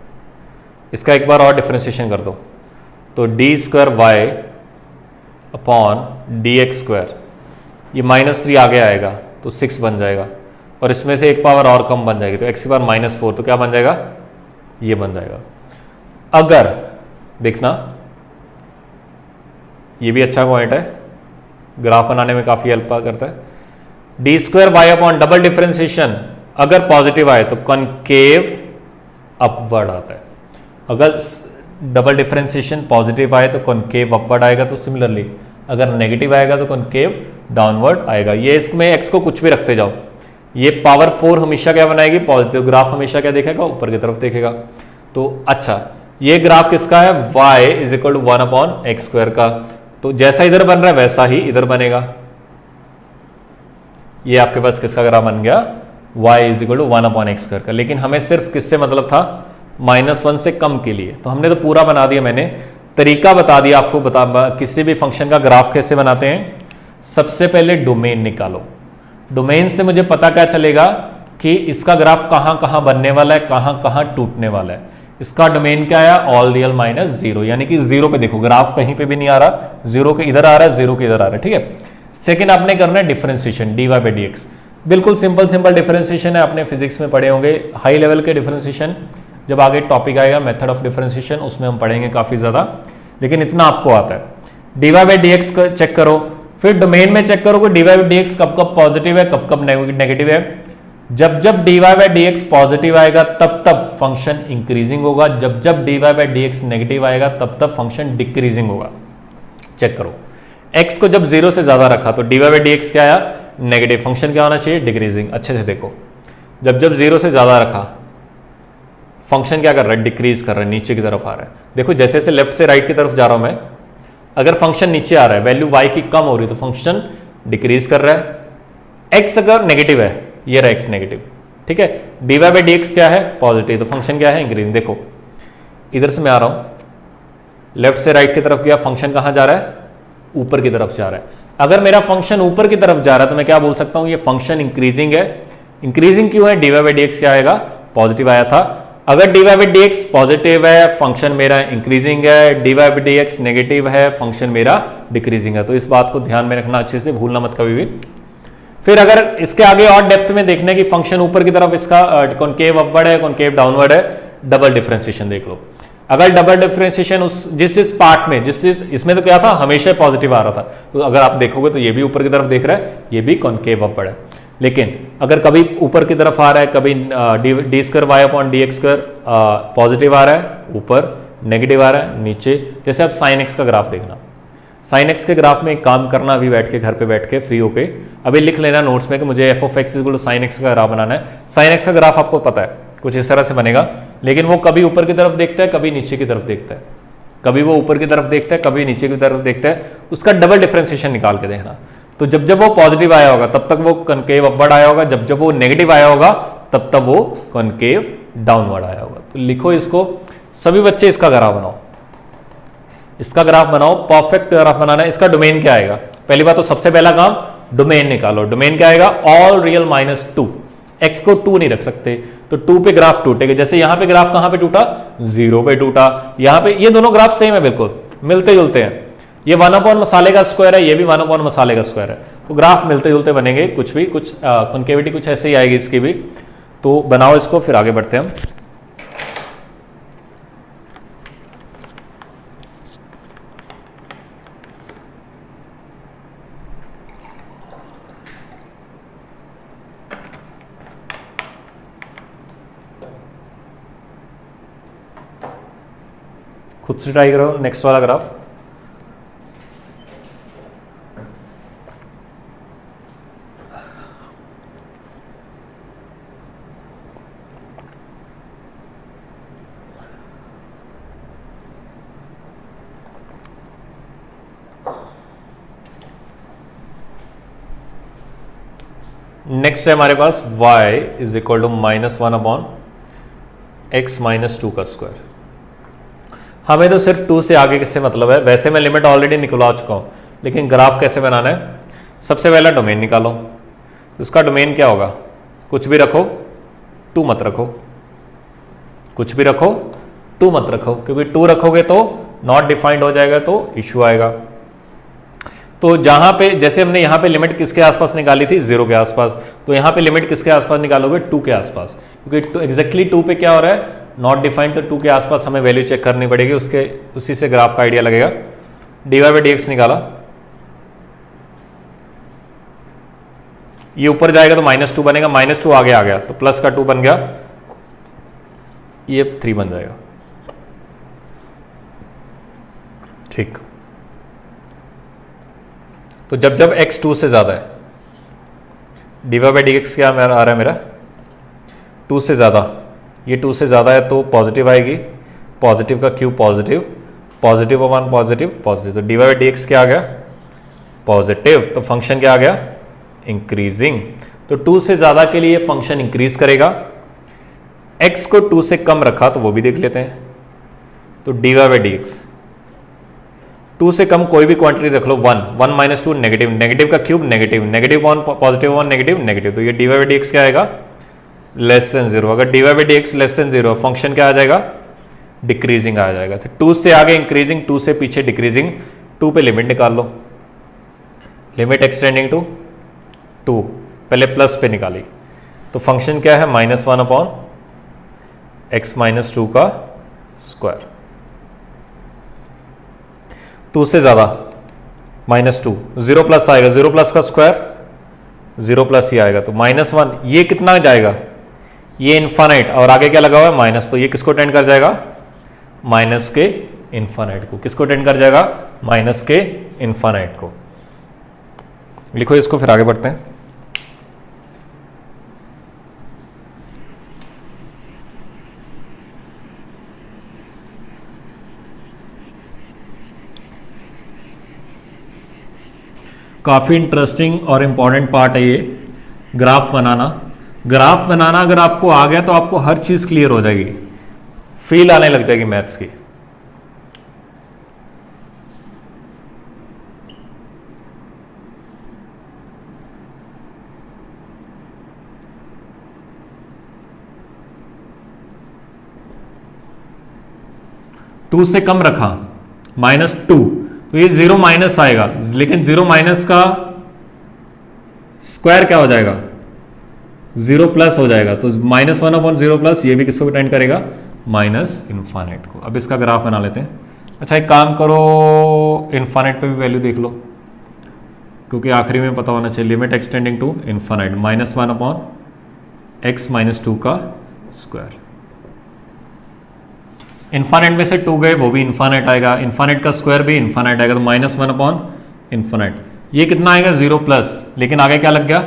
इसका एक बार और डिफरेंशिएशन कर दो, तो d square y upon d x square, ये -3 आगे आएगा तो 6 बन जाएगा, और इसमें से एक पावर और कम बन जाएगी, तो x की पावर -4, तो क्या बन जाएगा, ये बन जाएगा। अगर देखना, ये भी अच्छा पॉइंट है, ग्राफ बनाने में काफी हेल्प करता है। D square y upon double differentiation अगर पॉजिटिव आए तो कॉनकेव अपवर्ड आता है, अगर डबल डिफरेंशिएशन पॉजिटिव आए तो कॉनकेव अपवर्ड आएगा। तो सिमिलरली अगर नेगेटिव आएगा तो कॉनकेव डाउनवर्ड आएगा। ये इसमें x को कुछ भी रखते जाओ, ये पावर 4 हमेशा क्या बनाएगी, पॉजिटिव। ग्राफ हमेशा क्या देखेगा, ऊपर की तरफ देखेगा। तो अच्छा, ये ग्राफ किसका है, y is equal to 1/x square का। तो जैसा इधर बन रहा है वैसा ही इधर बनेगा। ये आपके पास किसका ग्राफ बन गया, y is equal to 1/x square का। लेकिन हमें सिर्फ किससे मतलब था, -1 से कम के लिए। तो हमने तो पूरा बना दिया, मैंने तरीका बता दिया आपको, किसी भी फंक्शन का ग्राफ कैसे बनाते हैं। सबसे पहले डोमेन निकालो, डोमेन से मुझे पता क्या चलेगा कि इसका ग्राफ कहां कहां बनने वाला है, कहां कहां टूटने वाला है। इसका डोमेन क्या है, ऑल रियल -0, यानी कि 0 पे देखो, ग्राफ कहीं पे भी नहीं आ रहा, 0 के इधर आ रहा है, 0 के इधर आ रहा है, ठीक है। सेकंड आपने करना है differentiation, dy by d x. बिल्कुल सिंपल डिफरेंशिएशन है, आपने फिजिक्स में पढ़े होंगे। हाई लेवल के डिफरेंशिएशन जब आगे टॉपिक आएगा मेथड ऑफ डिफरेंशिएशन, उसमें हम पढ़ेंगे काफी ज्यादा, लेकिन इतना आपको आता है। dy by d x check करो, फिर डोमेन में चेक करो कि dy बाई डी एक्स कब कब पॉजिटिव है, कब कब नेगेटिव है। जब जब dy by d x positive आएगा तब तब फंक्शन इंक्रीजिंग होगा, जब जब dy by d x negative आएगा तब तब फंक्शन डिक्रीजिंग होगा। चेक करो, x को जब 0 से ज्यादा रखा तो dy बाई डी एक्स क्या आया, नेगेटिव। फंक्शन क्या होना चाहिए, डिक्रीजिंग। अच्छे से देखो, जब जब 0 से ज्यादा रखा फंक्शन क्या कर रहा है, डिक्रीज कर रहा है, नीचे की तरफ आ रहा है। देखो जैसे जैसे लेफ्ट से राइट की तरफ जा रहा हूं मैं, अगर फंक्शन नीचे आ रहा है, वैल्यू y की कम हो रही है तो फंक्शन डिक्रीज कर रहा है। x अगर नेगेटिव है, ये रहा x नेगेटिव, ठीक है। dy बाई डी एक्स क्या है, पॉजिटिव, तो फंक्शन क्या है, इंक्रीजिंग। देखो इधर से मैं आ रहा हूं, लेफ्ट से राइट की तरफ गया, फंक्शन कहां जा रहा है, ऊपर की तरफ जा रहा है। अगर मेरा फंक्शन ऊपर की तरफ जा रहा है तो मैं क्या बोल सकता हूं, ये फंक्शन इंक्रीजिंग है। इंक्रीजिंग क्यों है, dy बाई डी एक्स क्या आएगा, पॉजिटिव आया था। अगर dy by d x positive है, फंक्शन मेरा इंक्रीजिंग है, dy by d x negative है, फंक्शन मेरा डिक्रीजिंग है। तो इस बात को ध्यान में रखना, अच्छे से भूलना मत कभी भी। फिर अगर इसके आगे और डेप्थ में देखना है कि फंक्शन ऊपर की तरफ इसका कॉनकेव अपवर्ड है, कॉनकेव डाउनवर्ड है, डबल डिफरेंशिएशन देख लो। अगर डबल डिफरेंशिएशन उस जिस पार्ट में इसमें तो क्या था, हमेशा पॉजिटिव आ रहा था, तो अगर आप देखोगे तो ये भी ऊपर की तरफ देख रहा है, ये भी कॉनकेव अपवर्ड है। लेकिन अगर कभी ऊपर की तरफ आ रहा है, कभी d square y upon d x square positive आ रहा है, ऊपर नेगेटिव आ रहा है, नीचे। जैसे आप साइन एक्स का ग्राफ देखना, साइन एक्स के ग्राफ में एक काम करना, अभी बैठ के घर पे बैठ के फ्री होके अभी लिख लेना नोट्स में कि मुझे f of x equal to sine x का ग्राफ बनाना है। साइन एक्स का ग्राफ आपको पता है कुछ इस तरह से बनेगा, लेकिन वो कभी ऊपर की तरफ देखता है, कभी नीचे की तरफ देखता है, कभी वो ऊपर की तरफ देखता है, कभी नीचे की तरफ देखता है। उसका डबल डिफरेंशिएशन निकाल के देखना। तो जब जब वो पॉजिटिव आया होगा तब तक वो कॉनकेव अपवर्ड आया होगा, जब जब वो नेगेटिव आया होगा तब तब वो कॉनकेव डाउनवर्ड आया होगा। तो लिखो इसको, सभी बच्चे इसका ग्राफ बनाओ, इसका ग्राफ बनाओ, परफेक्ट ग्राफ बनाना है। इसका डोमेन क्या आएगा, पहली बात तो सबसे पहला काम डोमेन निकालो। डोमेन क्या आएगा, ऑल रियल माइनस 2। एक्स को 2 नहीं रख सकते तो 2 पे ग्राफ टूटेगा। जैसे यहां पे ग्राफ कहां पे टूटा, 0 पे टूटा। यहां पे ये दोनों ग्राफ सेम है, बिल्कुल मिलते जुलते हैं। ये 1 अपॉन मसाले का स्क्वायर है, ये भी 1 अपॉन मसाले का स्क्वायर है, तो ग्राफ मिलते जुलते बनेंगे। कुछ भी कुछ कॉन्केविटी कुछ ऐसे ही आएगी इसकी भी। तो बनाओ इसको, फिर आगे बढ़ते हैं हम। खुद से ट्राई करो नेक्स्ट वाला ग्राफ। नेक्स्ट है हमारे पास y is equal to -1 upon x minus 2 का स्क्वायर। हमें तो सिर्फ 2 से आगे किससे मतलब है, वैसे मैं लिमिट ऑलरेडी निकलवा चुका हूं, लेकिन ग्राफ कैसे बनाना है। सबसे पहला डोमेन निकालो, तो उसका डोमेन क्या होगा, कुछ भी रखो 2 मत रखो, कुछ भी रखो 2 मत रखो, क्योंकि 2 रखोगे तो नॉट डिफाइंड हो जाएगा, तो इशू आएगा। तो जहां पे जैसे हमने यहां पे लिमिट किसके आसपास निकाली थी, 0 के आसपास, तो यहां पे लिमिट किसके आसपास निकालोगे, 2 के आसपास, क्योंकि एग्जैक्टली 2 पे क्या हो रहा है, नॉट डिफाइंड, तो 2 के आसपास हमें वैल्यू चेक करनी पड़ेगी, उसके उसी से ग्राफ का आइडिया लगेगा। dy बाई डी एक्स निकाला, ये ऊपर जाएगा तो -2 बनेगा, -2 आगे आ गया तो प्लस का 2 बन गया, ये 3 बन जाएगा। ठीक, तो जब जब x 2 से ज्यादा है, dy बाई डी एक्स क्या आ रहा है मेरा, 2 से ज्यादा, ये 2 से ज्यादा है तो पॉजिटिव आएगी, पॉजिटिव का cube positive, positive upon positive positive, तो dy बाई डी एक्स क्या आ गया, पॉजिटिव, तो फंक्शन क्या आ गया, इंक्रीजिंग। तो 2 से ज्यादा के लिए फंक्शन इंक्रीज करेगा, x को 2 से कम रखा तो वो भी देख लेते हैं। तो dy बाई डी एक्स 2 से कम कोई भी क्वांटिटी रख लो, 1 माइनस 2 नेगेटिव, नेगेटिव का cube negative, negative on positive on negative negative, तो ये dy बाई डी एक्स क्या आएगा, लेस देन 0। अगर dy by d x less than 0, function क्या आ जाएगा, डिक्रीजिंग आ जाएगा। तो 2 से आगे इंक्रीजिंग, 2 से पीछे डिक्रीजिंग, 2 पे लिमिट निकाल लो, लिमिट एक्सटेंडिंग टू 2, पहले प्लस पे निकाली, तो फंक्शन क्या है, -1 अपॉन एक्स माइनस 2 का स्क्वायर। 2 से ज्यादा -2, 0 प्लस आएगा, 0 प्लस का स्क्वायर 0 प्लस ही आएगा, तो -1, ये कितना जाएगा, ये इन्फानाइट, और आगे क्या लगा हुआ है माइनस, तो ये किसको टेंड कर जाएगा, माइनस के इन्फानाइट को। किसको टेंड कर जाएगा, माइनस के इन्फानाइट को। लिखो इसको, फिर आगे बढ़ते हैं। काफ़ी इंटरेस्टिंग और इम्पॉर्टेंट पार्ट है ये ग्राफ बनाना। ग्राफ बनाना अगर आपको आ गया तो आपको हर चीज क्लियर हो जाएगी, फील आने लग जाएगी मैथ्स की। टू से कम रखा -2, तो ये 0 माइनस आएगा, लेकिन 0 माइनस का स्क्वायर क्या हो जाएगा, 0 प्लस हो जाएगा। तो -1/0 प्लस, ये भी किसको अटेंड करेगा, माइनस इन्फानेट को। अब इसका ग्राफ बना लेते हैं। अच्छा एक काम करो, इन्फानेट पे भी वैल्यू देख लो, क्योंकि आखिरी में पता होना चाहिए। Limit x tending to infinite, -1/x - 2 का स्क्वायर। इन्फानेट में से 2 गए, वो भी इन्फानेट आएगा, इन्फानेट का स्क्वायर भी इन्फानेट आएगा, तो -1/इन्फानेट। ये कितना आएगा, 0 प्लस, लेकिन आगे क्या लग गया,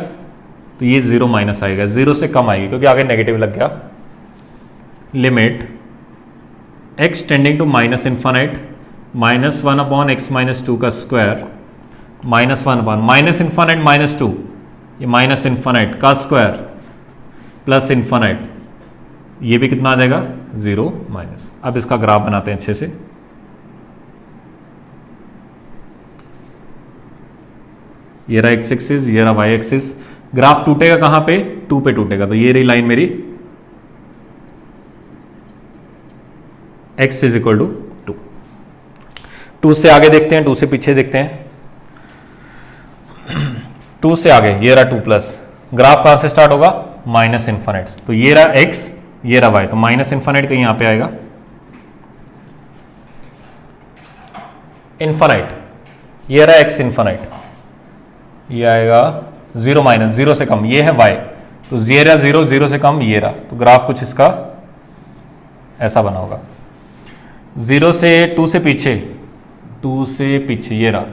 तो ये 0 माइनस आएगा, 0 से कम आएगी क्योंकि आगे नेगेटिव लग गया। Limit x tending to -infinite, -1/x - 2 का स्क्वायर, -1/-इन्फानेट -2, ये -इन्फानेट का स्क्वायर प्लस इन्फानेट, ये भी कितना आ जाएगा, 0 माइनस। अब इसका ग्राफ बनाते हैं अच्छे से। ये रहा x एक्सिस, ये रहा y एक्सिस। ग्राफ टूटेगा कहां पे, 2 पे टूटेगा, तो ये रही लाइन मेरी x इज इक्वल टू 2। 2 से आगे देखते हैं, 2 से पीछे देखते हैं। 2 से आगे ये रहा 2 प्लस, ग्राफ कहां से स्टार्ट होगा, -इन्फानेट, तो ये रहा x, ये रहा y, तो -इन्फानेट कहीं यहां पे आएगा, इन्फानेट, ये रहा x इन्फानेट, ये आएगा 0 माइनस, 0 से कम, ये है y, तो ये रहा 0, 0 से कम ये रहा, तो ग्राफ कुछ इसका ऐसा बना होगा। 0 से 2 से पीछे, 2 से पीछे ये रहा,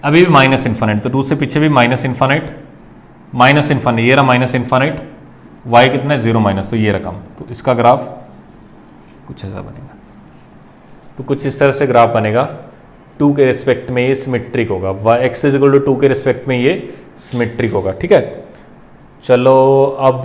अभी भी -इन्फानेट, तो 2 से पीछे भी -इन्फानेट, ये रहा -इन्फानेट, y कितना है, 0 माइनस, तो ये रकम, तो इसका ग्राफ कुछ ऐसा बनेगा। तो कुछ इस तरह से ग्राफ बनेगा, 2 के रिस्पेक्ट में ये सिमेट्रिक होगा, x इज इक्वल टू 2 के रिस्पेक्ट में ये सिमेट्रिक होगा, ठीक है। चलो अब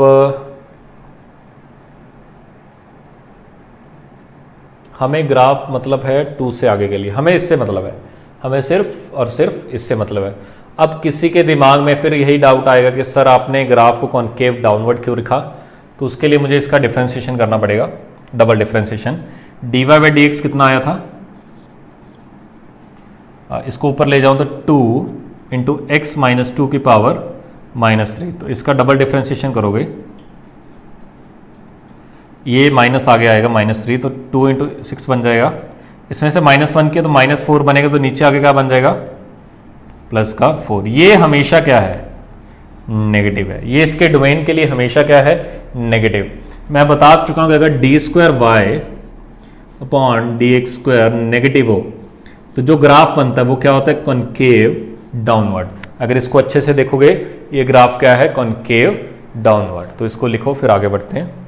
हमें ग्राफ मतलब है 2 से आगे के लिए, हमें इससे मतलब है, हमें सिर्फ और सिर्फ इससे मतलब है। अब किसी के दिमाग में फिर यही डाउट आएगा कि सर आपने ग्राफ को कॉनकेव डाउनवर्ड क्यों लिखा, तो उसके लिए मुझे इसका डिफरेंशिएशन करना पड़ेगा, डबल डिफरेंशिएशन। dy/dx कितना आया था, इसको ऊपर ले जाऊं तो 2 इंटू एक्स माइनस 2 की पावर -3, तो इसका डबल डिफरेंशिएशन करोगे, ये माइनस आगे आएगा -3, तो 2 इंटू 6 बन जाएगा, इसमें से -1 किया तो -4 बनेगा, तो नीचे आगे क्या बन जाएगा, प्लस का 4। ये हमेशा क्या है, नेगेटिव है, ये इसके डोमेन के लिए हमेशा क्या है, नेगेटिव। मैं बता चुका हूं कि अगर d2y/dx² नेगेटिव हो तो जो ग्राफ बनता है वो क्या होता है, कॉनकेव डाउनवर्ड। अगर इसको अच्छे से देखोगे, ये ग्राफ क्या है, कॉनकेव डाउनवर्ड। तो इसको लिखो, फिर आगे बढ़ते हैं।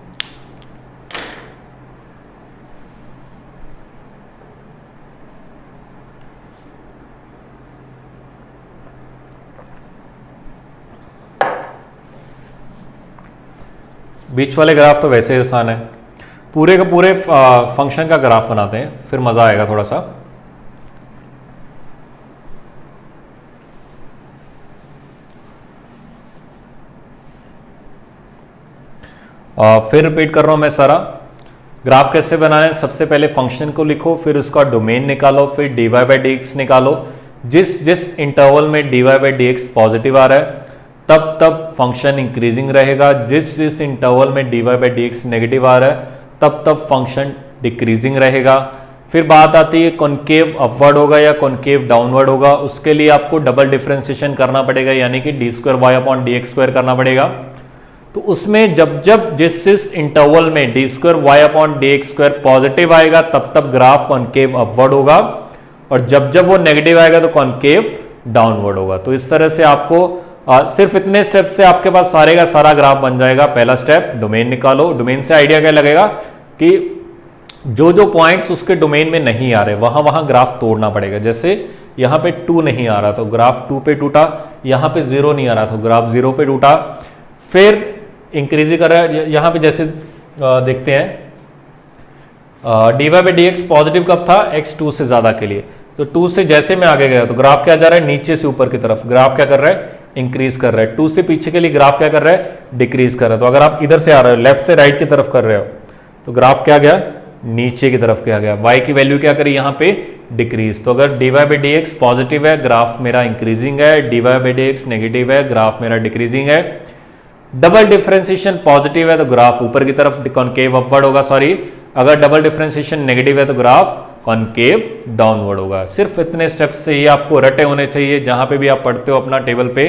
बीच वाले ग्राफ तो वैसे ही आसान है, पूरे का पूरे फंक्शन का ग्राफ बनाते हैं, फिर मजा आएगा थोड़ा सा। फिर रिपीट कर रहा हूं मैं सारा ग्राफ कैसे बनाना है। सबसे पहले फंक्शन को लिखो, फिर उसका डोमेन निकालो, फिर dy/dx निकालो। जिस जिस इंटरवल में dy/dx पॉजिटिव आ रहा है तब तब फंक्शन इंक्रीजिंग रहेगा, जिस जिस इंटरवल में dy/dx नेगेटिव आ रहा है तब तब फंक्शन डिक्रीजिंग रहेगा। फिर बात आती है कॉनकेव अपवर्ड होगा या कॉनकेव डाउनवर्ड होगा, उसके लिए आपको डबल डिफरेंशिएशन करना पड़ेगा, यानी कि d2y/dx² करना पड़ेगा। तो उसमें जब जब जिस इंटरवल में d2y/dx² पॉजिटिव आएगा तब तब ग्राफ कॉनकेव अपवर्ड होगा, और जब जब वो नेगेटिव आएगा तो कॉनकेव डाउनवर्ड होगा। तो इस तरह से आपको सिर्फ इतने स्टेप से आपके पास सारे का सारा ग्राफ बन जाएगा। पहला स्टेप, डोमेन निकालो। डोमेन से आइडिया क्या लगेगा कि जो जो पॉइंट्स उसके डोमेन में नहीं आ रहे वहां वहां ग्राफ तोड़ना पड़ेगा। जैसे यहां पे 2 नहीं आ रहा तो ग्राफ 2 पे टूटा, यहां पे 0 नहीं आ रहा तो ग्राफ 0 पे टूटा। फिर इंक्रीज ही कर रहा है। यहाँ पे जैसे देखते हैं dy by d x positive कब था, x 2 से ज्यादा के लिए। तो 2 से जैसे मैं आगे गया तो ग्राफ क्या जा रहा है, नीचे से ऊपर की तरफ। ग्राफ क्या कर रहा है, इंक्रीज कर रहा है। 2 से पीछे के लिए ग्राफ क्या कर रहा है, डिक्रीज कर रहा है। तो अगर आप इधर से आ रहे हो, लेफ्ट से राइट की तरफ कर रहे हो, तो ग्राफ क्या गया, नीचे की तरफ क्या गया। y की वैल्यू क्या करी यहाँ पे, डिक्रीज। तो अगर dy by d x positive है, ग्राफ मेरा इंक्रीजिंग है। dy by d x negative है, ग्राफ मेरा डिक्रीजिंग है। डबल डिफरेंशिएशन पॉजिटिव है तो ग्राफ ऊपर की तरफ कॉनकेव अपवर्ड होगा, सॉरी। अगर डबल डिफरेंशिएशन नेगेटिव है तो ग्राफ कॉनकेव डाउनवर्ड होगा। सिर्फ इतने स्टेप्स से ही आपको रटे होने चाहिए। जहां पे भी आप पढ़ते हो अपना टेबल पे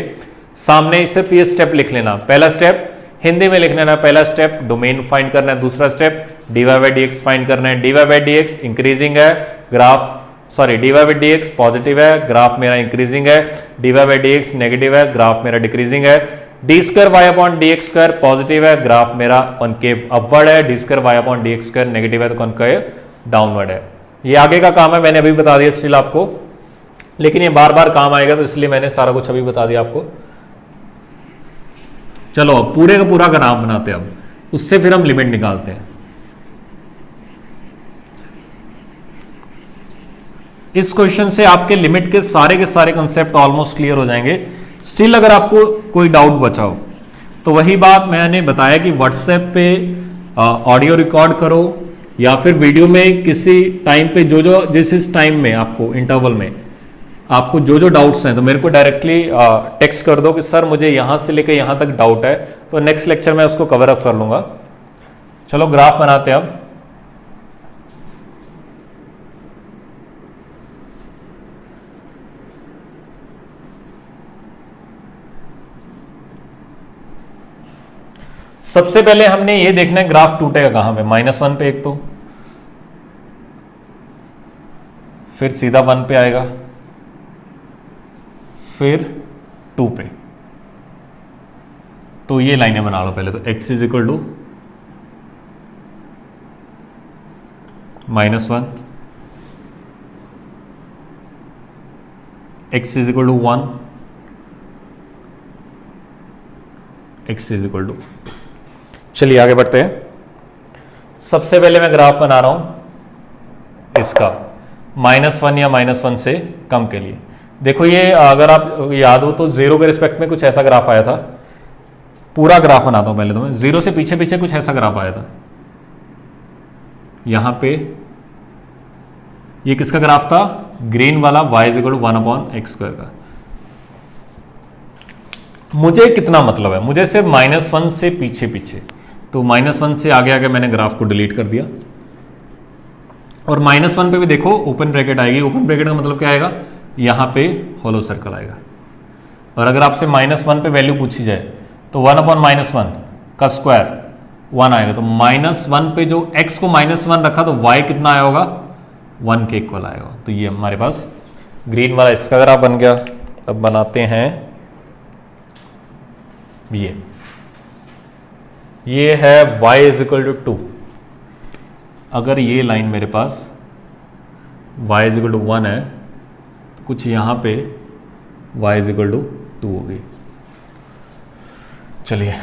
सामने सिर्फ ये स्टेप लिख लेना। पहला स्टेप हिंदी में लिख लेना, पहला स्टेप डोमेन फाइंड करना है। दूसरा step dy by d x find करना है। dy by d x increasing है, graph sorry dy by d x positive है, ग्राफ मेरा इंक्रीजिंग है। dy by d x negative है, ग्राफ मेरा डिक्रीजिंग है। D square y upon d x square positive है, ग्राफ मेरा कॉनकेव अपवर्ड है। D square y upon d x square negative है तो कॉनकेव डाउनवर्ड है। ये आगे का काम है, मैंने अभी बता दिया स्टिल आपको, लेकिन ये बार बार काम आएगा तो इसलिए मैंने सारा कुछ अभी बता दिया आपको। चलो अब पूरे का पूरा ग्राफ बनाते हैं, अब उससे फिर हम लिमिट निकालते हैं। इस क्वेश्चन से आपके लिमिट के सारे कंसेप्ट ऑलमोस्ट क्लियर हो जाएंगे। स्टिल अगर आपको कोई डाउट बचा हो तो वही बात मैंने बताया कि व्हाट्सएप पे ऑडियो रिकॉर्ड करो या फिर वीडियो में किसी टाइम पे जो जिस टाइम में आपको इंटरवल में आपको जो डाउट्स हैं तो मेरे को डायरेक्टली टेक्स्ट कर दो कि सर मुझे यहां से लेकर यहां तक डाउट है, तो नेक्स्ट लेक्चर में उसको कवर अप कर लूंगा। चलो ग्राफ बनाते हैं अब। सबसे पहले हमने ये देखना है ग्राफ टूटेगा कहां पे, -1 पे एक, तो फिर सीधा 1 पे आएगा, फिर 2 पे। तो ये लाइनें बना लो पहले। तो x is equal to -1, x is equal to 1, x is equal to. चलिए आगे बढ़ते हैं। सबसे पहले मैं ग्राफ बना रहा हूं इसका -1 या -1 से कम के लिए। देखो ये अगर आप याद हो तो 0 के रिस्पेक्ट में कुछ ऐसा ग्राफ आया था। पूरा ग्राफ बनाता हूं पहले तो मैं। 0 से पीछे पीछे कुछ ऐसा ग्राफ आया था। यहां पे ये किसका ग्राफ था, ग्रीन वाला, y is equal to 1/x² का। मुझे कितना मतलब है, मुझे सिर्फ -1 से पीछे पीछे, तो -1 से आगे आगे मैंने ग्राफ को डिलीट कर दिया। और -1 पे भी देखो ओपन ब्रैकेट आएगी। ओपन ब्रैकेट का मतलब क्या आएगा, यहां पे होलो सर्कल आएगा। और अगर आपसे -1 पे वैल्यू पूछी जाए तो 1/-1 का स्क्वायर 1 आएगा। तो -1 पे जो x को -1 रखा तो y कितना आया होगा, 1 के इक्वल आएगा। तो ये हमारे पास ग्रीन वाला इसका ग्राफ बन गया। अब बनाते हैं ये है y इज इक्वल टू 2। अगर ये लाइन मेरे पास y इज इक्वल टू 1 है तो कुछ यहां पे y इज इक्वल टू 2 होगी। चलिए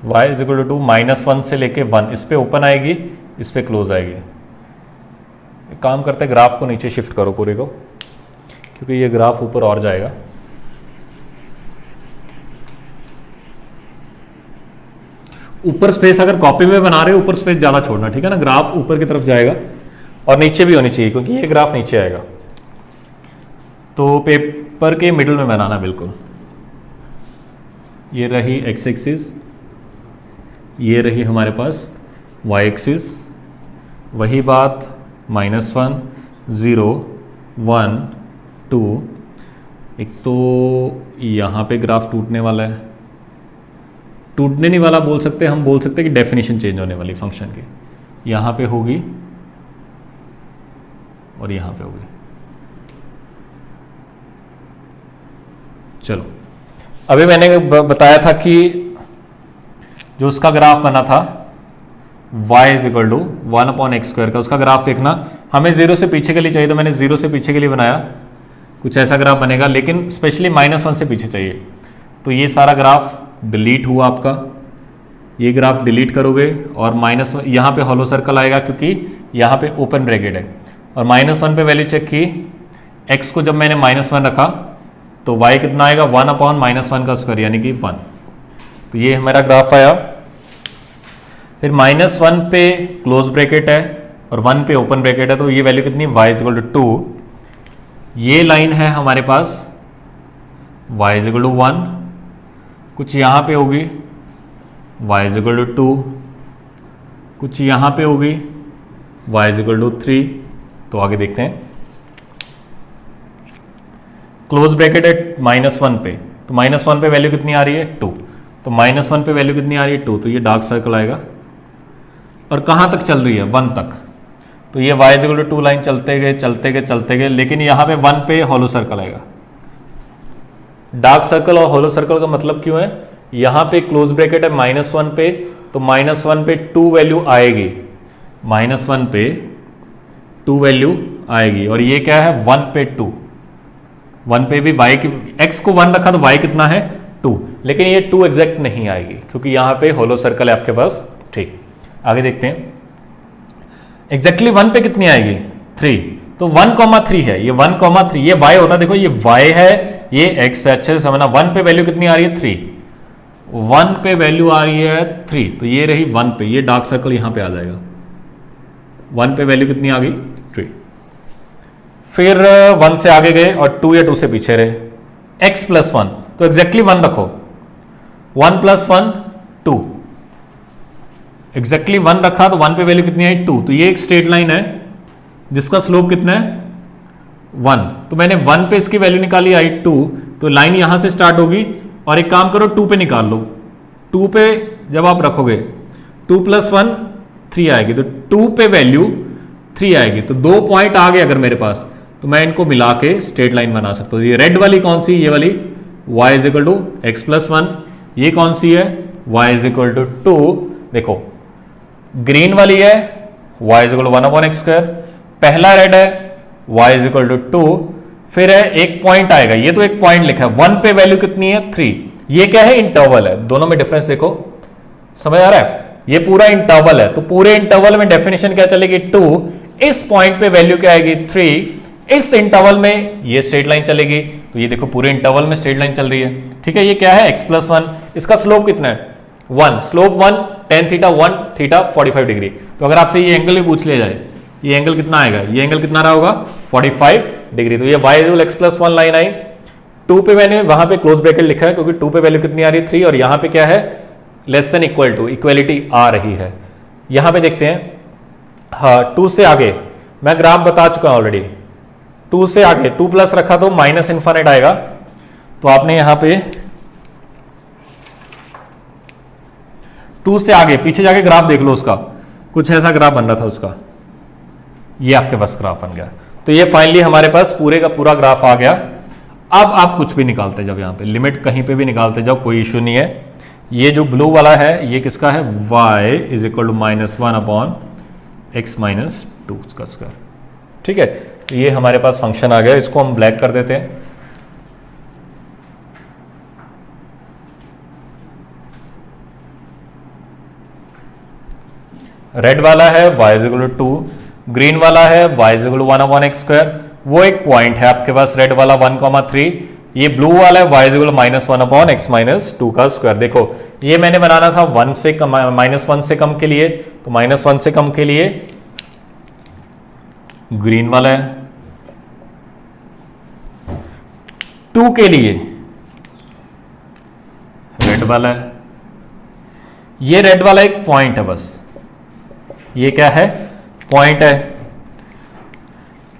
y इज इक्वल टू -1 से लेके 1, इस पे ओपन आएगी, इस पे क्लोज आएगी। एक काम करते हैं, ग्राफ को नीचे शिफ्ट करो पूरे को, क्योंकि ये ग्राफ ऊपर और जाएगा। ऊपर स्पेस अगर कॉपी में बना रहे हो ऊपर स्पेस ज्यादा छोड़ना, ठीक है ना। ग्राफ ऊपर की तरफ जाएगा और नीचे भी होनी चाहिए, क्योंकि ये ग्राफ नीचे आएगा। तो पेपर के मिडिल में बनाना बिल्कुल। ये रही एक्स एक्सिस, ये रही हमारे पास वाई एक्सिस। वही बात -1, 0, 1, 2। एक तो यहाँ पे ग्राफ टूटने वाला है, टूटने नहीं वाला बोल सकते, हम बोल सकते हैं कि डेफिनेशन चेंज होने वाली फंक्शन की। यहाँ पे होगी और यहाँ पे होगी। चलो अभी मैंने बताया था कि जो उसका ग्राफ बना था y is equal to 1/x² का, उसका ग्राफ देखना। हमें 0 से पीछे के लिए चाहिए तो मैंने 0 से पीछे के लिए बनाया। कुछ ऐसा ग्राफ बनेगा, लेकिन स्पेशली -1 से पीछे चाहिए। तो ये सारा ग्राफ डिलीट हुआ आपका, ये ग्राफ डिलीट करोगे और -1 यहाँ पे हॉलो सर्कल आएगा क्योंकि यहाँ पे ओपन ब्रैकेट है, और -1 पे वैल्यू चेक की, x को जब मैंने -1 रखा तो y कितना आएगा 1/-1 का स्क्वायर यानी कि 1। तो ये हमारा ग्राफ आया। फिर -1 पे क्लोज ब्रैकेट है और 1 पे ओपन ब्रैकेट है, तो ये वैल्यू कितनी y = 2। ये लाइन है हमारे पास y = 1, कुछ यहाँ पे होगी y = 2, कुछ यहाँ पे होगी y = 3। तो आगे देखते हैं। क्लोज ब्रैकेट है -1 पे, तो -1 पे वैल्यू कितनी आ रही है 2, तो -1 पे वैल्यू कितनी आ रही है 2, तो ये डार्क सर्कल आएगा। और कहाँ तक चल रही है 1 तक, तो ये y = 2 लाइन चलते गए, लेकिन यहाँ पे 1 पे हॉलो सर्कल आएगा। डार्क सर्कल और हॉलो सर्कल का मतलब क्यों है, यहाँ पे क्लोज ब्रैकेट है -1 पे, तो -1 पे 2 वैल्यू आएगी, -1 पे 2 वैल्यू आएगी, और ये क्या है 1 पे 2, 1 पे भी y की x को 1 रखा तो y कितना है 2, लेकिन ये 2 एग्जैक्ट नहीं आएगी क्योंकि यहाँ पे होलो सर्कल है आपके पास। ठीक, आगे देखते हैं। एग्जैक्टली 1 पे कितनी आएगी 3, तो 1,3 है, ये 1,3, ये y होता है, देखो ये y है, ये x है, अच्छे से समझना। 1 पे वैल्यू कितनी आ रही है 3, 1 पे वैल्यू आ रही है 3, तो ये रही 1 पे, ये डार्क सर्कल यहाँ पे आ जाएगा। 1 पे वैल्यू कितनी आ गई 3। फिर 1 से आगे गए और 2 या 2 से पीछे रहे, x + 1, तो एग्जैक्टली 1 रखो, 1 + 1 2, एग्जैक्टली 1 रखा तो 1 पे वैल्यू कितनी है 2, तो ये एक स्ट्रेट लाइन है जिसका स्लोप कितना है 1, तो मैंने 1 पे इसकी वैल्यू निकाली आई 2, तो लाइन यहां से स्टार्ट होगी, और एक काम करो 2 पे निकाल लो, 2 पे जब आप रखोगे 2 + 1 3 आएगी, तो 2 पे वैल्यू 3 आएगी, तो 2 पॉइंट आ गए अगर मेरे पास, तो मैं इनको मिला के स्ट्रेट लाइन बना सकता हूँ। ये रेड वाली कौन सी, ये वाली y = x + 1, ये कौन सी है y = 2, देखो ग्रीन वाली है y = 1/x², पहला रेड है y = 2, फिर है एक पॉइंट आएगा, ये तो एक पॉइंट लिखा है, 1 पे वैल्यू कितनी है 3, ये क्या है इंटरवल है, दोनों में डिफरेंस देखो, समझ आ रहा है, ये पूरा इंटरवल है, तो पूरे इंटरवल में डेफिनेशन क्या चलेगी 2, इस पॉइंट पे वैल्यू क्या आएगी 3, इस इंटरवल में ये स्ट्रेट लाइन चलेगी, तो ये देखो पूरे इंटरवल में स्ट्रेट लाइन चल रही है। ठीक है, ये क्या है x + 1, इसका स्लोप कितना है 1, slope 1, tan theta 1, theta 45 degree. तो अगर आपसे ये एंगल भी पूछ लिया जाए, ये एंगल कितना आएगा, ये एंगल कितना रहा होगा 45 डिग्री, तो ये y = x + 1 लाइन आई। 2 पे मैंने वहां पे क्लोज ब्रैकेट लिखा है क्योंकि 2 पे वैल्यू कितनी आ रही है 3, और यहां पे क्या है <= इक्वलिटी आ रही है। यहां पे देखते हैं, हाँ 2 से आगे मैं ग्राफ बता चुका हूं ऑलरेडी, 2 से आगे 2 प्लस रखा तो -∞ आएगा, तो आपने यहां पे 2 से आगे पीछे जाके ग्राफ देख लो उसका, कुछ ऐसा ग्राफ बन रहा था उसका, ये आपके पास ग्राफ बन गया। तो ये फाइनली हमारे पास पूरे का पूरा ग्राफ आ गया। अब आप कुछ भी निकालते जाओ, यहाँ पे लिमिट कहीं पे भी निकालते जाओ, कोई इशू नहीं है। ये जो ब्लू वाला है ये किसका है, y = -1/x - 2 का स्क्वायर। ठीक है, तो ये हमारे पास फंक्शन आ गया, इसको हम ब्लैक कर देते हैं। रेड वाला है y = 2, ग्रीन वाला है y = 1/x², वो एक पॉइंट है आपके पास रेड वाला 1,3, ये ब्लू वाला है y = -1/x - 2 का स्क्वायर। देखो ये मैंने बनाना था 1 से कम, -1 से कम के लिए, तो -1 से कम के लिए ग्रीन वाला है, 2 के लिए रेड वाला है। ये रेड वाला एक पॉइंट है बस, ये क्या है पॉइंट है।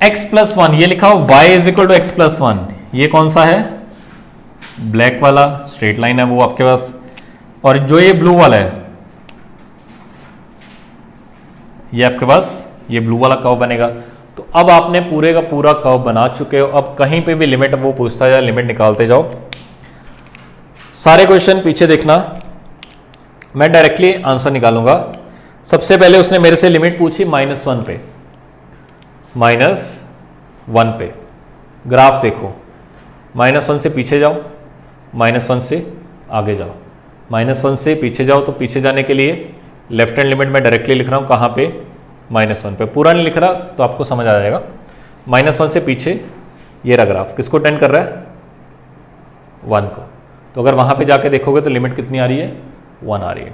x + 1 ये लिखा हो y = x + 1, ये कौन सा है ब्लैक वाला स्ट्रेट लाइन है वो आपके पास, और जो ये ब्लू वाला है ये आपके पास ये ब्लू वाला कर्व बनेगा। तो अब आपने पूरे का पूरा कर्व बना चुके हो, अब कहीं पे भी लिमिट वो पूछता जाए लिमिट निकालते जाओ। सारे क्वेश्चन पीछे देखना, मैं डायरेक्टली आंसर निकालूंगा। सबसे पहले उसने मेरे से लिमिट पूछी -1 पे, -1 पे ग्राफ देखो, -1 से पीछे जाओ, -1 से आगे जाओ, -1 से पीछे जाओ, तो पीछे जाने के लिए लेफ्ट हैंड लिमिट में डायरेक्टली लिख रहा हूँ, कहाँ पे, -1 पे, पूरा नहीं लिख रहा तो आपको समझ आ जाएगा। -1 से पीछे ये रहा ग्राफ, किसको टेंड कर रहा है, 1 को। तो अगर वहाँ पे जाके देखोगे तो लिमिट कितनी आ रही है, 1 आ रही है।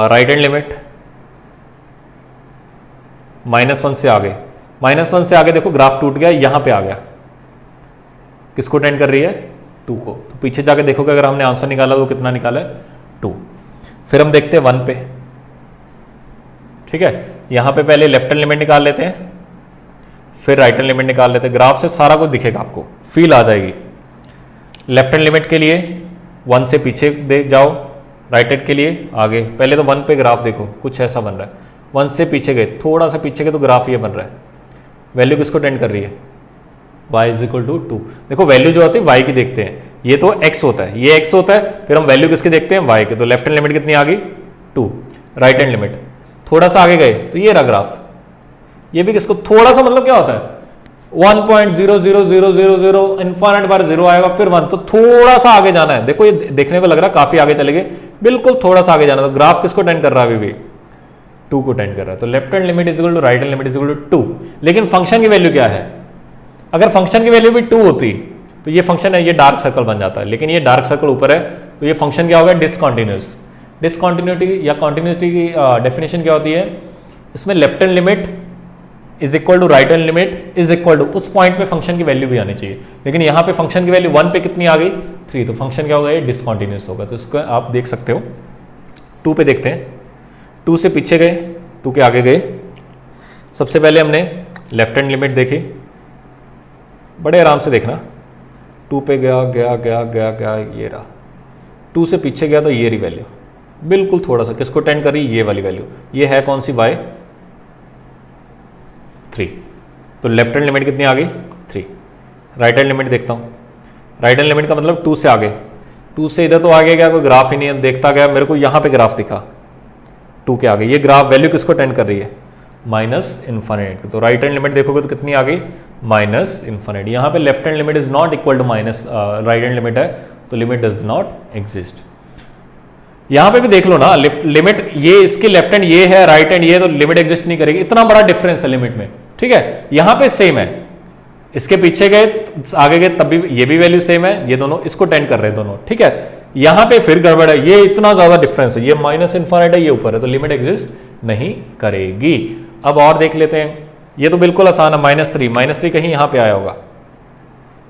राइट हैंड लिमिट -1 से आगे, -1 से आगे देखो ग्राफ टूट गया, यहाँ पे आ गया, किसको टेंड कर रही है, 2 को। तो पीछे जाके देखोगे अगर हमने आंसर निकाला तो कितना निकाला है, 2। फिर हम देखते हैं 1 पे, ठीक है। यहाँ पे पहले लेफ्ट हैंड लिमिट निकाल लेते हैं, फिर राइट हैंड लिमिट निकाल लेते हैं। ग्राफ से सारा कुछ दिखेगा आपको, फील आ जाएगी। लेफ्ट हैंड लिमिट के लिए 1 से पीछे जाओ, राइट हैंड के लिए आगे। पहले तो 1 पे ग्राफ देखो, कुछ ऐसा बन रहा है। 1 से पीछे गए, थोड़ा सा पीछे गए तो ग्राफ ये बन रहा है। वैल्यू किसको टेंड कर रही है, y = 2। देखो वैल्यू जो होती है y की देखते हैं, ये तो x होता है, ये x होता है, फिर हम वैल्यू किसकी देखते हैं, y की। तो लेफ्ट हैंड लिमिट कितनी आ गई, 2। राइट हैंड लिमिट थोड़ा सा आगे गए तो ये रहा ग्राफ, ये भी किसको, थोड़ा सा मतलब क्या होता है, 1.00000 इन्फिनिट बार 0 आएगा, फिर 1, तो थोड़ा सा आगे जाना है। देखो ये देखने को लग रहा है काफी आगे चले गए, बिल्कुल थोड़ा सा आगे जाना। तो ग्राफ किसको टेंड कर रहा है, अभी भी 2 को टेंड कर रहा है। तो left hand limit = right hand limit = 2। लेकिन फंक्शन की वैल्यू क्या है, अगर फंक्शन की वैल्यू भी 2 होती तो ये फंक्शन है, ये डार्क सर्कल बन जाता है, लेकिन ये डार्क सर्कल ऊपर है, तो ये फंक्शन क्या होगा, डिसकंटिन्यूअस। डिसकंटिन्यूटी या कॉन्टिन्यूटी की डेफिनेशन क्या होती है, इसमें left hand limit = right hand limit = उस पॉइंट पे फंक्शन की वैल्यू भी आनी चाहिए। लेकिन यहाँ पे फंक्शन की वैल्यू 1 पे कितनी आ गई, 3, तो फंक्शन क्या होगा, ये डिसकंटिन्यूअस होगा। तो इसको आप देख सकते हो। 2 पे देखते हैं, 2 से पीछे गए, 2 के आगे गए। सबसे पहले हमने लेफ्ट हैंड लिमिट देखी, बड़े आराम से देखना, 2 पे गया गया गया गया गया, ये रहा। 2 से पीछे गया तो ये रही वैल्यू, बिल्कुल थोड़ा सा, किसको टेंड कर रही है, ये वाली वैल्यू। ये है कौन सी, y 3। तो लेफ्ट हैंड लिमिट कितनी आ गई, 3। राइट हैंड लिमिट देखता हूँ, राइट हैंड लिमिट का मतलब 2 से आगे, 2 से इधर तो आगे गया, कोई ग्राफ ही नहीं है, देखता गया, मेरे को यहाँ पे ग्राफ दिखा 2 के आगे, ये ग्राफ वैल्यू किसको टेंड कर रही है, -∞। तो राइट हैंड लिमिट देखोगे तो कितनी आ गई, -∞। यहाँ पे left hand limit = right hand limit है, तो लिमिट डज नॉट एग्जिस्ट। यहाँ पे भी देख लो ना, लिमिट ये इसकी लेफ्ट हैंड ये है, राइट हैंड ये, तो लिमिट एग्जिस्ट नहीं करेगी। इतना बड़ा डिफरेंस है लिमिट में, ठीक है। यहाँ पे सेम है, इसके पीछे गए आगे गए तब भी ये भी वैल्यू सेम है, ये दोनों इसको टेंड कर रहे हैं दोनों, ठीक है। यहाँ पे फिर गड़बड़ है, ये इतना ज्यादा डिफरेंस है, ये -∞ है, ये ऊपर है, तो लिमिट एग्जिस्ट नहीं करेगी। अब और देख लेते हैं, ये तो बिल्कुल आसान है, -3 कहीं यहाँ पे आया होगा,